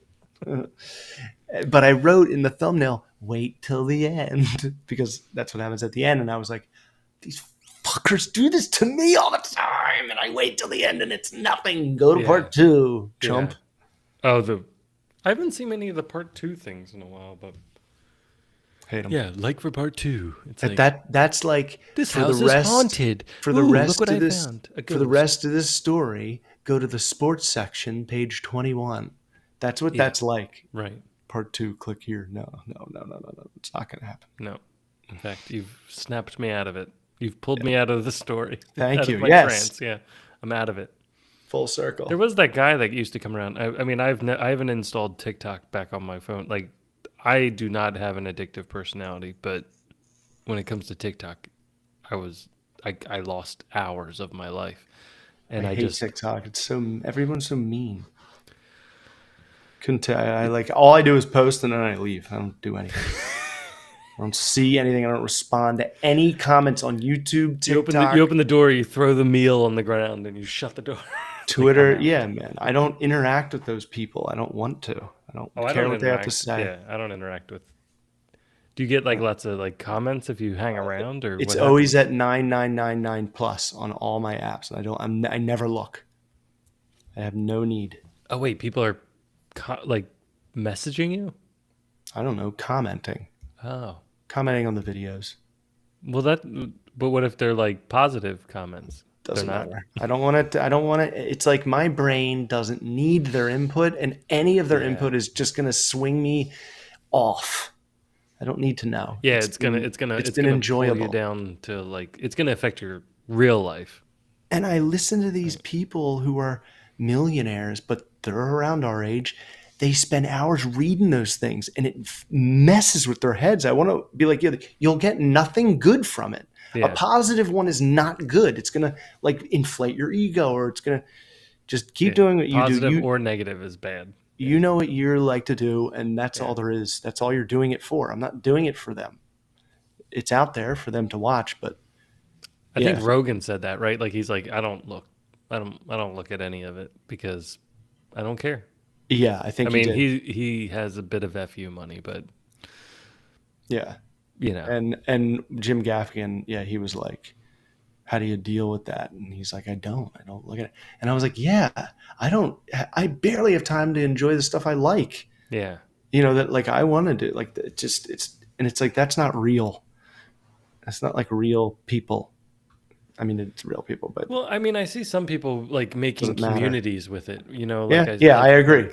But I wrote in the thumbnail, wait till the end, because that's what happens at the end. And I was like, these fuckers do this to me all the time. And I wait till the end and it's nothing. Go to
yeah,
part two,
yeah.
chump.
Oh, I haven't seen many of the part two things in a while, but
Hate them.
yeah, like for part two, it's like
That's like
this
for the
house is
rest
haunted.
for the
Ooh, look
rest
what
of
I
this
found. A
for the
ghost.
rest of this story, go to the sports section, page 21. That's what
Yeah.
that's like.
Right.
Part two, click here. No. It's not gonna happen.
No. In fact, you've snapped me out of it. You've pulled me out of the story.
Thank
out
you.
Of my
Yes.
trance. Yeah. I'm out of it.
Full circle.
There was that guy that used to come around. I mean, I haven't installed TikTok back on my phone. Like, I do not have an addictive personality, but when it comes to TikTok, I lost hours of my life, and
I
I
hate
just
TikTok. It's so everyone's so mean. Couldn't tell. I like all I do is post and then I leave. I don't do anything. I don't see anything. I don't respond to any comments on YouTube,
you
TikTok,
open the door, you throw the meal on the ground, and you shut the door.
Twitter.
Like, I'm out.
Yeah, man. I don't interact with those people. I don't want to. I don't
Oh, I
care
don't
what they have to
interact.
say.
Yeah, I don't interact with. Do you get like lots of like comments if you hang around, or
It's
what
always
happens?
at 9999 plus on all my apps, and I never look. I have no need.
Oh wait, people are like messaging you.
I don't know, commenting
Oh,
on the videos.
well but what if they're like positive comments?
Doesn't
They're not.
matter. I don't want it. I don't want it. It's like my brain doesn't need their input, and any of their
Yeah.
input is just going to swing me off. I don't need to know.
Yeah,
it's
been
been
pull
enjoyable.
you down to like it's gonna affect your real life.
And I listen to these people who are millionaires, but they're around our age. They spend hours reading those things, and it messes with their heads. I want to be like, yeah, you'll get nothing good from it. A
Yeah,
positive one is not good. It's gonna like inflate your ego, or it's gonna just keep
yeah.
doing what you do.
Positive or negative is bad.
You know what you like to do, and that's all there is. That's all you're doing it for. I'm not doing it for them. It's out there for them to watch, but
I
yeah,
think Rogan said that, right? Like he's like, I don't look at any of it because I don't care.
yeah, I think
I mean,
he did.
he has a bit of fu money, but
Yeah,
you know,
and Jim Gaffigan, yeah, he was like, "How do you deal with that?" And he's like, I don't look at it." And I was like, "Yeah, I don't. I barely have time to enjoy the stuff I like.
yeah,
You know that like I want to do. Like it just it's like that's not real. That's not like real people. I mean, it's real people, but
Well, I mean, I see some people like making
doesn't matter.
communities with it. You know,
Yeah, I agree.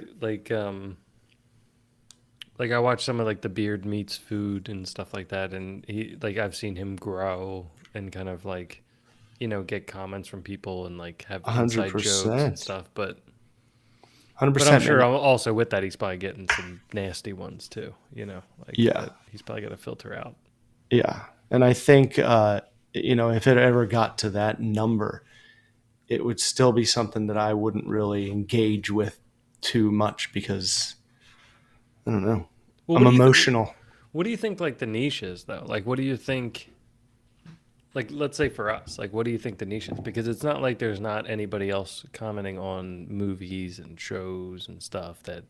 Like I watch some of like the Beard Meets Food and stuff like that, and he like I've seen him grow and kind of like, you know, get comments from people and like have inside jokes and
100%.
stuff. But
100%.
I'm sure also with that he's probably getting some nasty ones too. You know, like
Yeah.
that he's probably got to filter out.
Yeah. And I think, you know, if it ever got to that number, it would still be something that I wouldn't really engage with too much because I don't know.
Well,
I'm
what do you think-
emotional.
What do you think like the niche is though? Like what do you think like let's say for us, like what do you think the niche is? Because it's not like there's not anybody else commenting on movies and shows and stuff that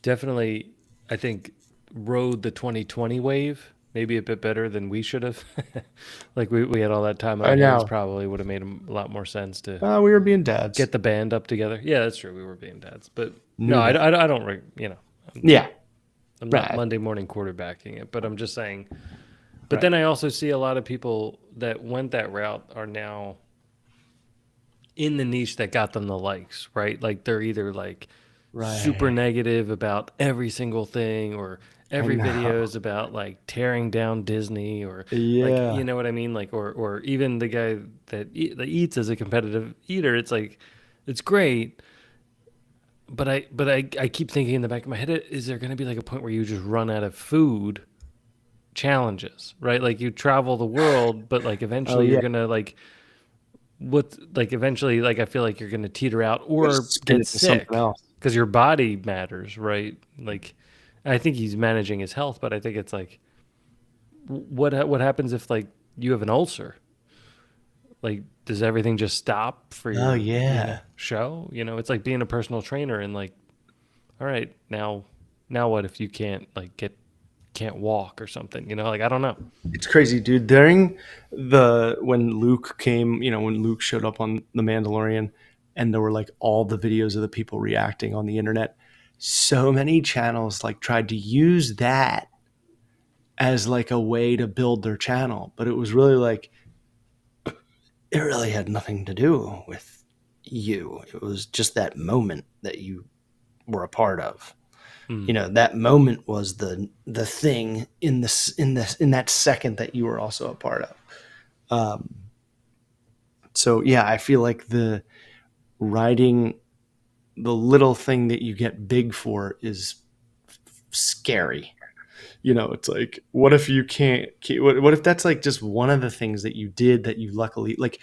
definitely I think rode the 2020 wave maybe a bit better than we should have. Like we had all that time on
I
our hands.
know.
Probably would have made a lot more sense to
We were being dads.
get the band up together. Yeah, that's true. We were being dads, but no,
New dad.
I don't. You know,
Yeah.
I'm not
Right.
Monday morning quarterbacking it, but I'm just saying. But
Right.
then I also see a lot of people that went that route are now in the niche that got them the likes, right? Like they're either like super
Right.
negative about every single thing, or
I
every video
know.
is about like tearing down Disney, or like,
Yeah.
you know what I mean? Like, or even the guy that eats as a competitive eater, it's like, it's great. But I keep thinking in the back of my head, is there going to be like a point where you just run out of food challenges, right? Like you travel the world, but like
Oh
eventually you're
yeah.
gonna like eventually like I feel like you're gonna teeter out
You gotta
or
spin
get
it to something
sick
else.
because your body matters, right? Like I think he's managing his health, but I think it's like what happens if like you have an ulcer? Like does everything just stop for
Oh
your
yeah.
show? It's like being a personal trainer and like, all right, now what if you can't walk or something? Like I don't know.
It's crazy, dude. During when Luke came, when Luke showed up on The Mandalorian, and there were like all the videos of the people reacting on the internet, so many channels like tried to use that as like a way to build their channel, but it was really like it really had nothing to do with you. It was just that moment that you were a part of.
Hmm.
That moment was the thing in that second that you were also a part of. So yeah, I feel like the writing, the little thing that you get big for is scary. It's like, what if you can't, what if that's like just one of the things that you did that you luckily, like,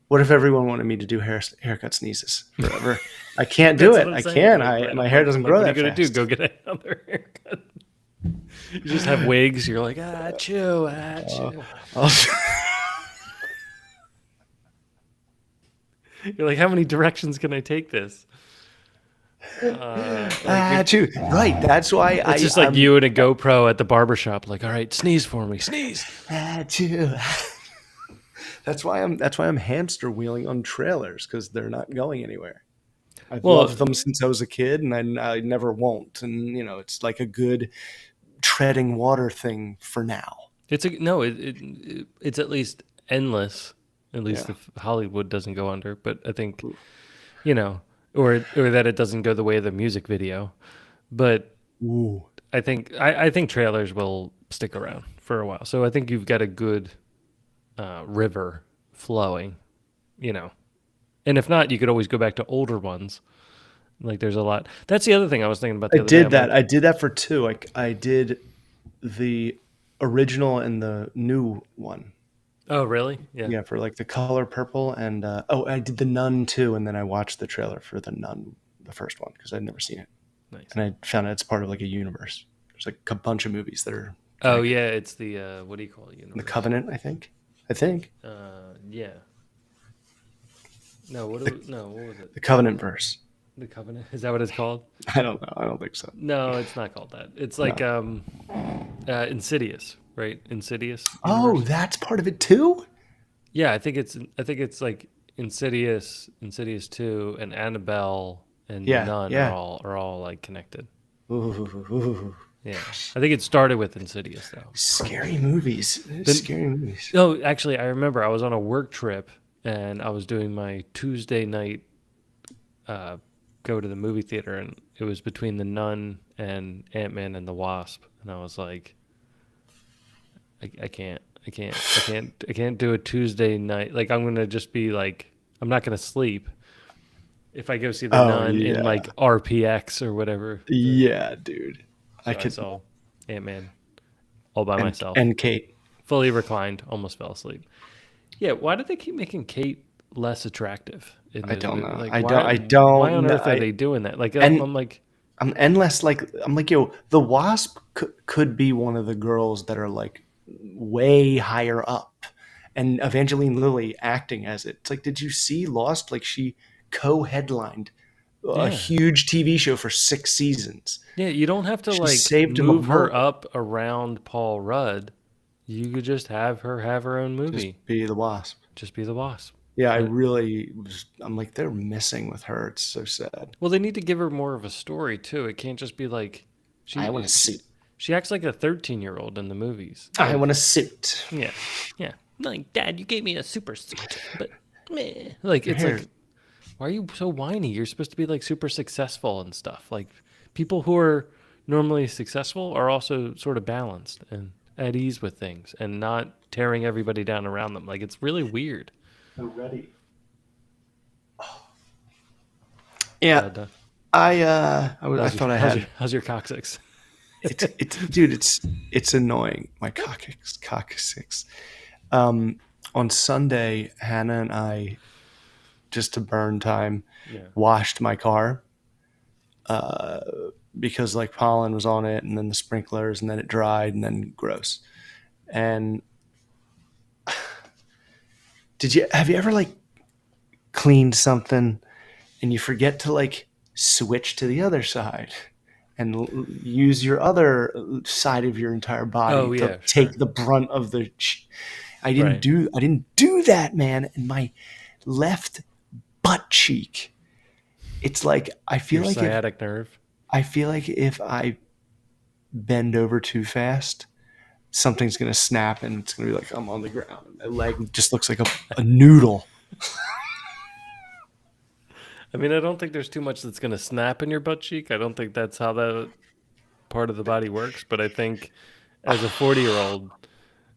what if everyone wanted me to do haircut sneezes forever? I can't do
That's
it.
what I'm
I
saying.
can't.
Like, right,
My
I'm
hair
like,
doesn't grow
what are
that
you gonna do?
fast.
Go get another haircut? You just have wigs. You're like, chew,
Uh,
chew.
I'll,
You're like, how many directions can I take this?
Chew. Right. That's why
It's just like you and a GoPro at the barbershop. Like, all right, sneeze for me, sneeze.
Chew. That's why I'm hamster wheeling on trailers, because they're not going anywhere. I've
Well,
loved them since I was a kid, and I never won't. And it's like a good treading water thing for now.
it's a no. It's at least endless. At least
Yeah.
if Hollywood doesn't go under. But I think or that it doesn't go the way of the music video. But
Ooh.
I think trailers will stick around for a while. So I think you've got a good river flowing, And if not, you could always go back to older ones. Like there's a lot. That's the other thing I was thinking about
I
the other day.
did that. I did that for two. I did the original and the new one.
Oh, really? Yeah.
Yeah, for like The Color Purple, and I did The Nun too, and then I watched the trailer for The Nun, the first one, because I'd never seen it,
Nice.
and I found out it's part of like a universe. There's like a bunch of movies that are
Oh, yeah. It's the what do you call it?
The
Universe.
Covenant, I think. I think
Yeah. No. No. What was it?
the Covenant verse.
The Covenant. Is that what it's called?
I don't know. I don't think so.
No, it's not called that. It's like Insidious, right? Insidious.
Oh,
Universe.
that's part of it too.
Yeah, I think it's like Insidious 2, and Annabelle and
Yeah,
Nun
yeah.
are all like connected.
Ooh.
Yeah. I think it started with Insidious though.
Scary movies. Scary movies.
Oh, actually I remember I was on a work trip and I was doing my Tuesday night go to the movie theater, and it was between The Nun and Ant-Man and the Wasp, and I was like I can't do a Tuesday night. Like I'm gonna just be like, I'm not gonna sleep if I go see the Nun
yeah.
in like RPX or whatever.
Yeah, dude.
So I saw Ant-Man all by myself,
And Kate.
fully reclined, almost fell asleep. Yeah, why did they keep making Kate less attractive?
I don't know.
Like,
I
why,
don't.
Why on
know.
earth are they doing that? Like,
and-
I'm like,
I'm endless. Like I'm like, yo, the Wasp could be one of the girls that are like way higher up, and Evangeline Lilly acting as it. It's like, did you see Lost? Like she co-headlined
Yeah.
a huge TV show for 6 seasons.
yeah, you don't have to
She
like
saved him
move her
apart.
up around Paul Rudd. You could just have her have her own movie.
Just be the Wasp.
Just be the boss.
Yeah,
Uh,
I'm like, they're missing with her. It's so sad.
Well, they need to give her more of a story too. It can't just be like
I want
she
a suit.
she acts like a 13-year-old in the movies.
I
Like,
want a suit.
yeah, yeah. Like, Dad, you gave me a super suit, but meh. Like, it's
Here.
like, why are you so whiny? You're supposed to be like super successful and stuff. Like, people who are normally successful are also sort of balanced and at ease with things and not tearing everybody down around them. Like, it's really weird.
I'm ready. Yeah,
But,
I thought I had
how's your coccyx?
dude. It's annoying. My coccyx. On Sunday, Hannah and I, just to burn time,
Yeah.
washed my car because like pollen was on it, and then the sprinklers, and then it dried, and then gross. And have you ever like cleaned something and you forget to like switch to the other side and use your other side of your entire body
Oh,
to
yeah,
take
sure.
the brunt of the
Right.
I didn't do that, man. And my left butt cheek, it's like
Your sciatic nerve.
I feel like if I bend over too fast, something's gonna snap and it's gonna be like I'm on the ground. My leg just looks like a noodle.
I mean, I don't think there's too much that's going to snap in your butt cheek. I don't think that's how that part of the body works. But I think as a 40-year-old,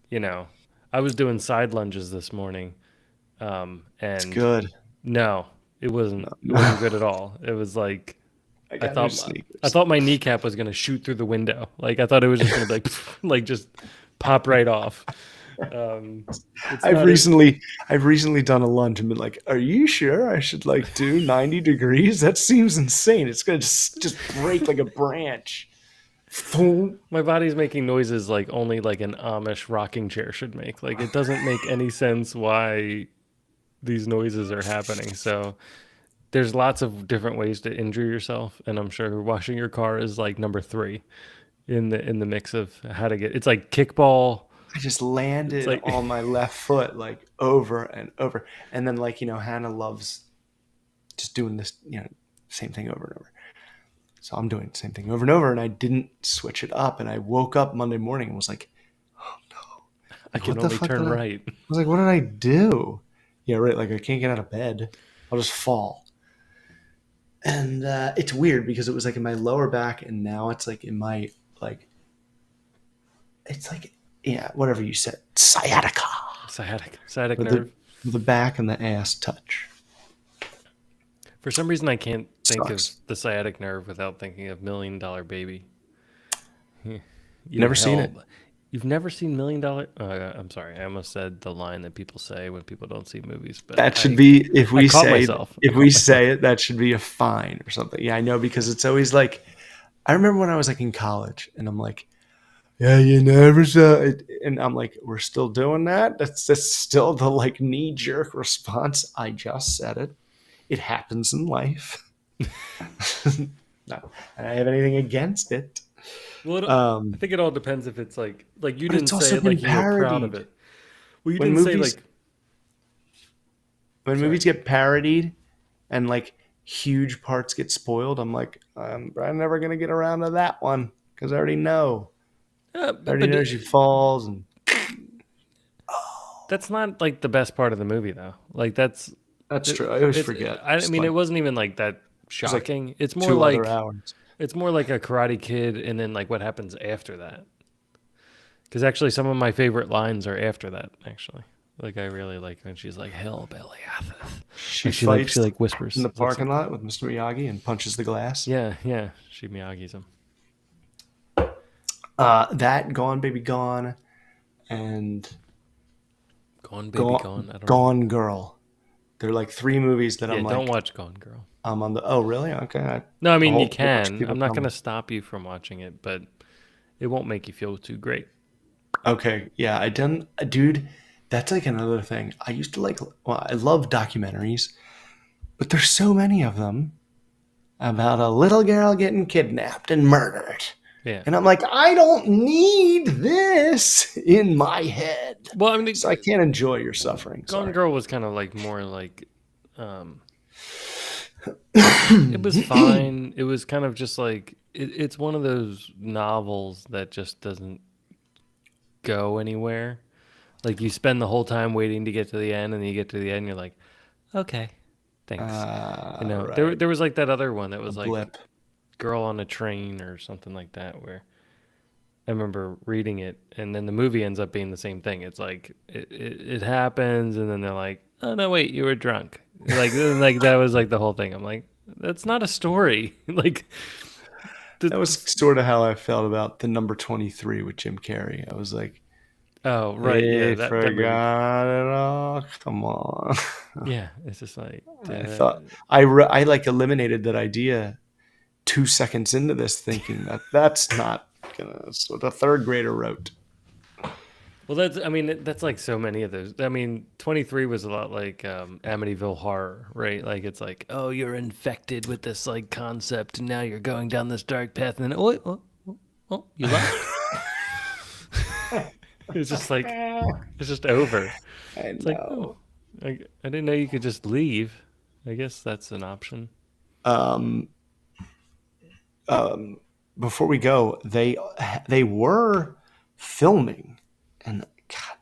you know, I was doing side lunges this morning,
It's
and
good.
no, it wasn't. It wasn't good at all. It was like
I
I
got new
thought I
sneakers.
thought my kneecap was going to shoot through the window. Like I thought it was just going to be like like just pop right off. It's
I've
not it.
recently I've recently done a lunge and been like, "Are you sure I should like do 90 degrees? That seems insane. It's gonna just break like a branch." Boom.
My body's making noises like only like an Amish rocking chair should make. Like it doesn't make any sense why these noises are happening. So there's lots of different ways to injure yourself, and I'm sure washing your car is like number 3 in the mix of how to get. It's like kickball.
I just
It's
landed
like
on my left foot like over and over, and then like Hannah loves just doing this same thing over and over. So I'm doing the same thing over and over, and I didn't switch it up. And I woke up Monday morning and was like, "Oh no!"
I
Like,
can
what the
only
fuck
turn
did I?
right.
Was like, what did I do? Yeah, right. Like I can't get out of bed. I'll just fall. And it's weird because it was like in my lower back, and now it's like in my like. It's like whatever you said, sciatica,
Sciatic
where
nerve.
the back and the ass touch.
For some reason, I can't think of
Sucks.
the sciatic nerve without thinking of Million Dollar Baby. You know,
Never seen it.
You've never seen Million Dollar? I'm sorry, I almost said the line that people say when people don't see movies, but
That should be
I caught myself.
if we say it, that should be a fine or something. Yeah, I know because it's always like I remember when I was like in college and I'm like, yeah, you never saw it, and I'm like, we're still doing that. That's still the like knee jerk response. I just said it. It happens in life. Not that I have anything against it.
Well, I
Um,
think it all depends if it's like you
but
didn't
it's
say
also
it
been
like you were proud of
parodied
it. Well, you
when
didn't say
movies
like
when
sorry.
movies get parodied and like huge parts get spoiled. I'm like, I'm never gonna get around to that one because I already know. I already
But
know she falls and
that's not like the best part of the movie though. Like that's
that's
it,
true. I always
it's
forget.
I
It's
mean it
like
wasn't even like that
it's like
shocking. It's more
2 other hours.
like a Karate Kid and then like what happens after that. Because actually, some of my favorite lines are after that. Actually, like I really like when she's like "Hillbilly Atheth."
She
Like
fights
she like whispers.
in the
It's like
parking lot with Mr. Miyagi and punches the glass.
yeah, yeah. She Miyagi's him.
That Gone Baby Gone and
Gone baby
Gone
gone. I don't know.
Gone Girl. They're like three movies that
Yeah,
I'm
don't
like
watch Gone Girl.
I'm on the. Oh really? Okay.
No, I
A
mean you
whole bunch of
can.
people
I'm not
tell
gonna
me.
stop you from watching it, but it won't make you feel too great.
Okay, yeah, dude. That's like another thing. I used to like. Well, I love documentaries, but there's so many of them about a little girl getting kidnapped and murdered.
Yeah.
And I'm like, I don't need this in my head.
Well, I mean,
So I can't enjoy your suffering.
Gone
Sorry.
Girl was kind of like more like, it was fine. It was kind of just like it's one of those novels that just doesn't go anywhere. Like you spend the whole time waiting to get to the end, and then you get to the end, and you're like, okay, thanks.
Right.
There was like that other one that
A
was like
blip.
Girl on a Train or something like that, where I remember reading it, and then the movie ends up being the same thing. It's like it happens, and then they're like, "Oh no, wait, you were drunk." Like that was like the whole thing. I'm like, that's not a story. Like,
That was sort of how I felt about the number 23 with Jim Carrey. I was like,
oh right, yeah,
they
that movie.
forgot it all. Come on.
Yeah, it's just like
I thought I like eliminated that idea 2 seconds into this, thinking that that's not gonna. That's what a third grader wrote.
well, that's like so many of those. I mean, 23 was a lot like Amityville Horror, right? Like it's like, oh, you're infected with this like concept, and now you're going down this dark path, and then oh, you left. It's just like it's just over.
I
It's like,
know.
oh, I didn't know you could just leave. I guess that's an option.
Um, Before we go, they were filming, and God,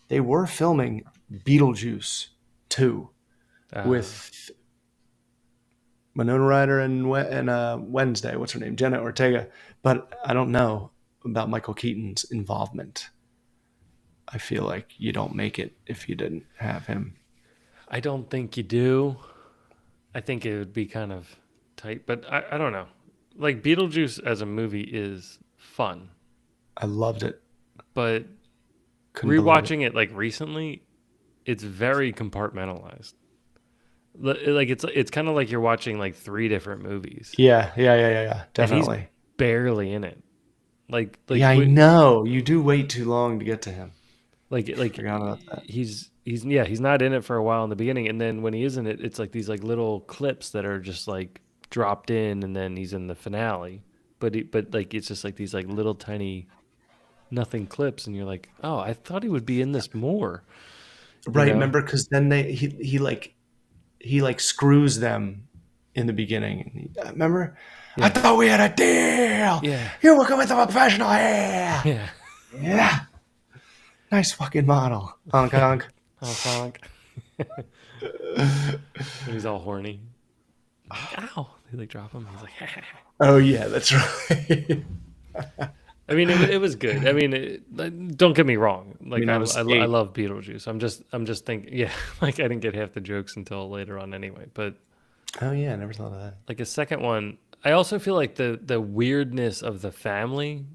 they were filming Beetlejuice 2
Uh,
with Winona Ryder and Wednesday. What's her name? Jenna Ortega. But I don't know about Michael Keaton's involvement. I feel like you don't make it if you didn't have him.
I don't think you do. I think it would be kind of tight, but I don't know. Like Beetlejuice as a movie is fun,
I loved it.
but
Couldn't believe it.
rewatching it like recently, it's very compartmentalized. Like it's kind of like you're watching like three different movies,
Yeah.
and he's
Definitely.
barely in it.
Yeah, I know. You do wait too long to get to him.
like
Forgot about that.
he's not in it for a while in the beginning, and then when he is in it, it's like these like little clips that are just like dropped in, and then he's in the finale. But like it's just like these like little tiny nothing clips, and you're like, oh, I thought he would be in this more. You
Right,
know?
remember? Because then he screws them in the beginning. And remember? I
Yeah,
thought we had a deal.
yeah,
You're working with a professional here.
yeah.
Yeah. Nice fucking model. Honk honk.
Oh, Frank. And he's all horny. Like, ow! They like drop him. He's like,
Oh yeah, that's right.
I mean, it was good. I mean, don't get me wrong. Like,
I was
I
8.
love Beetlejuice. I'm just thinking, yeah. Like, I didn't get half the jokes until later on, anyway. But
Oh yeah, I never thought of that.
like a second one, I also feel like the weirdness of the family,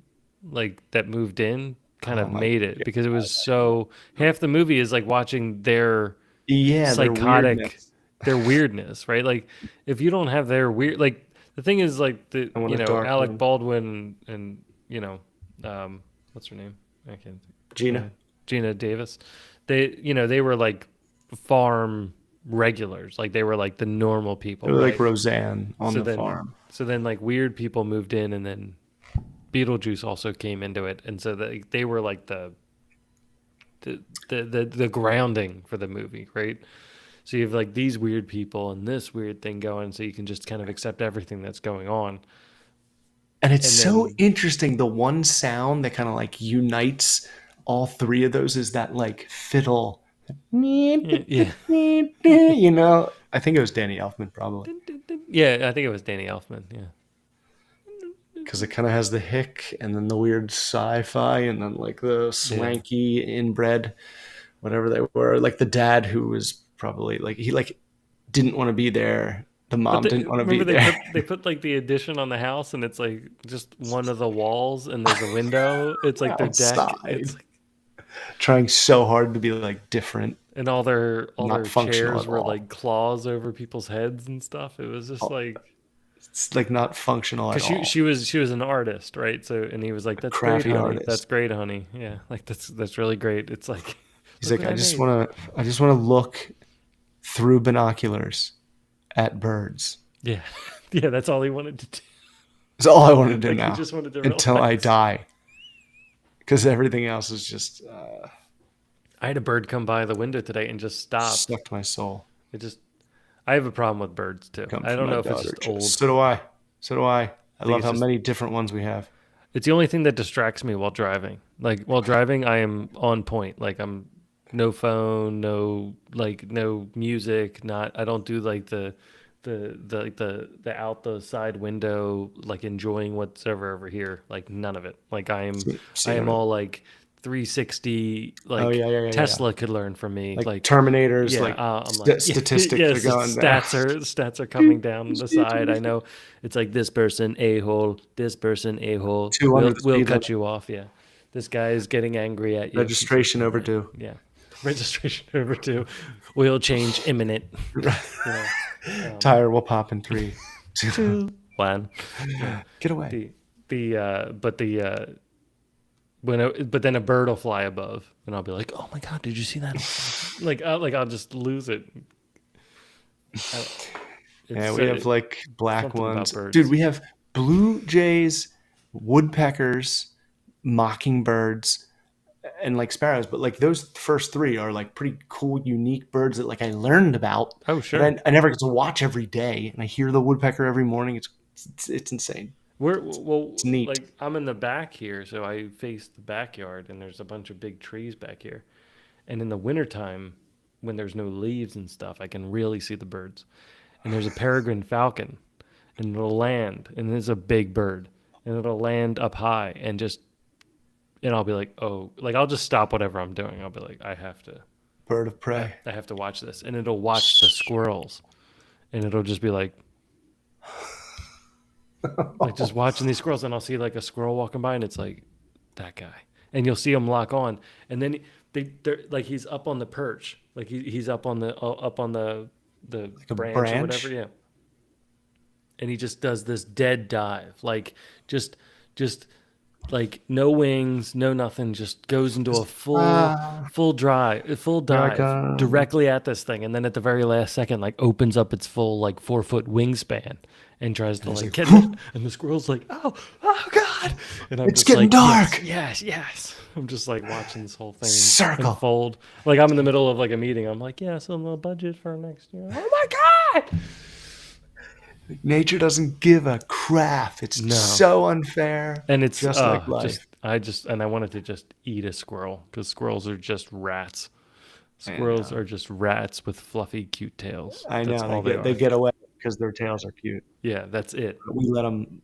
like that moved in, kind
Oh
of
my
made it because it was so half the movie is like watching their
yeah, their
psychotic,
weirdness.
their weirdness, right? Like if you don't have their weird, like the thing is like the
I want a dark
Alec
one.
Baldwin and what's her name? I can't.
Gina.
Gina Davis. They were like farm regulars, like they were like the normal people,
They were like
right?
Roseanne on
So
the
then,
farm.
so then like weird people moved in, and then Beetlejuice also came into it, and so they were like the grounding for the movie, right? So you have like these weird people and this weird thing going, so you can just kind of accept everything that's going on.
And it's
And
so
then
interesting. The one sound that kind of like unites all three of those is that like fiddle.
yeah,
You know, I think it was Danny Elfman probably
yeah, I think it was Danny Elfman. Yeah,
because it kind of has the hick and then the weird sci-fi and then like the
yeah.
swanky inbred, whatever they were. Like the dad who was probably like he like didn't want to be there. The
But
mom didn't want to be
remember
there.
they put like the addition on the house, and it's like just one of the walls, and there's a window. It's like their deck.
Outside,
It's like,
trying so hard to be like different,
and all their
not functional
chairs
at
were
all.
like claws over people's heads and stuff. It was just like
It's like not functional at
because she
all.
she was an artist, right? So and he was like, "That's great,
Crafty
honey.
artist.
That's great, honey. Yeah, like that's really great." It's like,
He's
look
like,
what I made.
I just want to look through binoculars at birds.
Yeah, yeah. That's all he wanted to do.
That's all I want to do
Like
now
you just wanted to
until I
relax.
die. Because everything else is just
I had a bird come by the window today and just stopped.
sucked my soul.
It just I have a problem with birds too.
Come
I
from
don't
my
know if it's
daughter.
just old.
So do I. So do I. I
think
love
it's
how
just-
many different ones we have.
It's the only thing that distracts me while driving. Like while driving, I am on point. Like I'm no phone, no music. Not I don't do like the out the side window like enjoying whatever over here. Like none of it. Like I am all like 360. Like
Oh, yeah.
Tesla could learn from me.
Like
Like
Terminators,
yeah,
like
I'm like
statistics
yes,
are going there.
stats are coming down the side. I know it's like this person a hole, this person a hole.
Two under the
We'll
speed
cut
limit.
you off. Yeah, this guy is getting angry at you.
Registration overdue.
Yeah, registration overdue. Oil change imminent. You know,
Tire will pop in 3, 2,
2, 1.
get away.
But then a bird will fly above, and I'll be like, "Oh my god, did you see that?" I'll just lose it.
Yeah, we have like black
something about
ones.
birds.
Dude, we have blue jays, woodpeckers, mockingbirds, and like sparrows. But like those first 3 are like pretty cool, unique birds that like I learned about.
Oh sure.
But I never get to watch every day. And I hear the woodpecker every morning. It's insane.
Well,
neat.
like I'm in the back here, so I face the backyard, and there's a bunch of big trees back here. And in the wintertime, when there's no leaves and stuff, I can really see the birds. And there's a peregrine falcon, and it'll land, and it's a big bird, and it'll land up high, and I'll be like, oh, like I'll just stop whatever I'm doing. I'll be like, I have
Bird of prey.
to watch this, and it'll watch the squirrels, and it'll just be like just watching these squirrels, and I'll see like a squirrel walking by, and it's like that guy, and you'll see him lock on, and then they're like he's up on the perch, like he's up on the
a
branch or whatever, yeah, and he just does this dead dive, like just like no wings, no nothing, just goes into a full dive directly at this thing, and then at the very last second, like opens up its full like 4-foot wingspan and tries to like get it, and the squirrel's like, oh god, and I'm
It's
just
getting
like,
dark.
yes. I'm just like watching this whole thing
Circle.
unfold. Like I'm in the middle of like a meeting. I'm like, yeah, so the budget for next year. Oh my god!
Nature doesn't give a crap. It's so unfair.
And it's
just like life.
I wanted to just eat a squirrel because squirrels are just rats. Squirrels are just rats with fluffy, cute tails.
I
That's
know
all
they get away because their tails are cute.
Yeah, that's it.
We let them,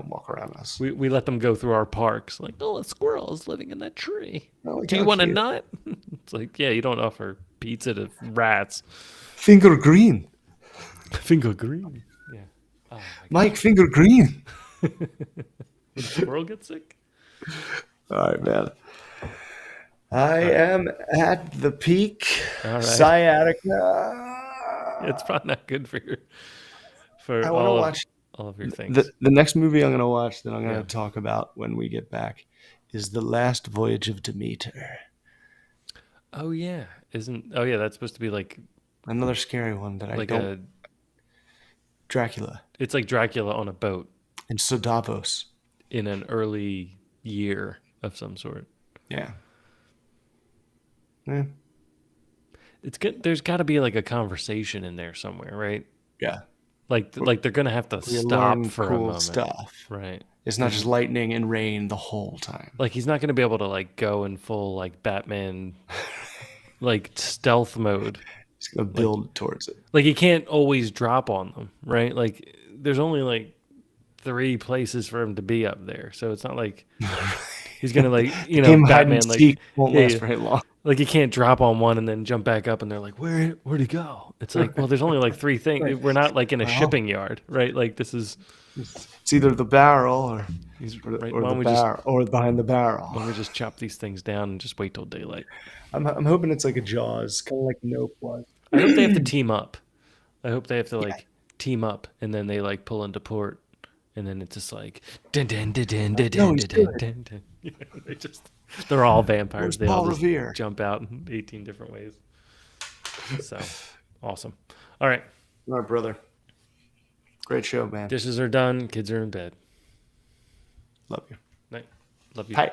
walk around us.
We let them go through our parks. Like, oh, a squirrel is living in that tree.
Oh,
Do you want a nut? It's like, yeah, you don't offer pizza to rats.
Finger green,
Finger green. Yeah. Oh,
Mike. Finger green.
Would the squirrel get sick?
All right, man. I am at the peak.
All right.
Sciatica.
It's probably not good for
I want to watch
all of your things.
the next movie I'm going to watch that I'm going to talk about when we get back is The Last Voyage of Demeter.
Oh yeah, that's supposed to be like
Another scary one that I
like
don't. Dracula
it's like Dracula on a boat
and Sodavos.
in an early year of some sort.
Yeah.
It's good. There's got to be like a conversation in there somewhere, right?
Yeah.
Like they're gonna have to
We
stop
learn
for a
cool
moment,
stuff.
right?
It's not just lightning and rain the whole time.
Like he's not gonna be able to like go in full like Batman, like stealth mode.
He's going to build towards it.
Like he can't always drop on them, right? Like there's only like 3 places for him to be up there, so it's not like he's gonna like
Him hide
Batman
and
like
seek won't
yeah,
last
yeah.
very long.
Like you can't drop on one and then jump back up, and they're like, where'd he go? It's like, well, there's only like 3 things. We're not like in a shipping yard, right? Like this is
It's either the barrel or
right.
or
Why
the
don't we just
or behind the barrel.
chop these things down and just wait till daylight?
I'm hoping it's like a Jaws, kind of like Nope was.
I hope they have to team up. I hope they have to like team up, and then they like pull into port, and then it's just like dun dun dun dun dun dun
he's
dun
good.
dun dun. They're all vampires.
Where's
They all
Paul
just
Revere?
jump out in 18 different ways. So awesome. All right,
All right, brother. Great show, man.
dishes are done. Kids are in bed.
Love you.
Night. Love you.
Bye.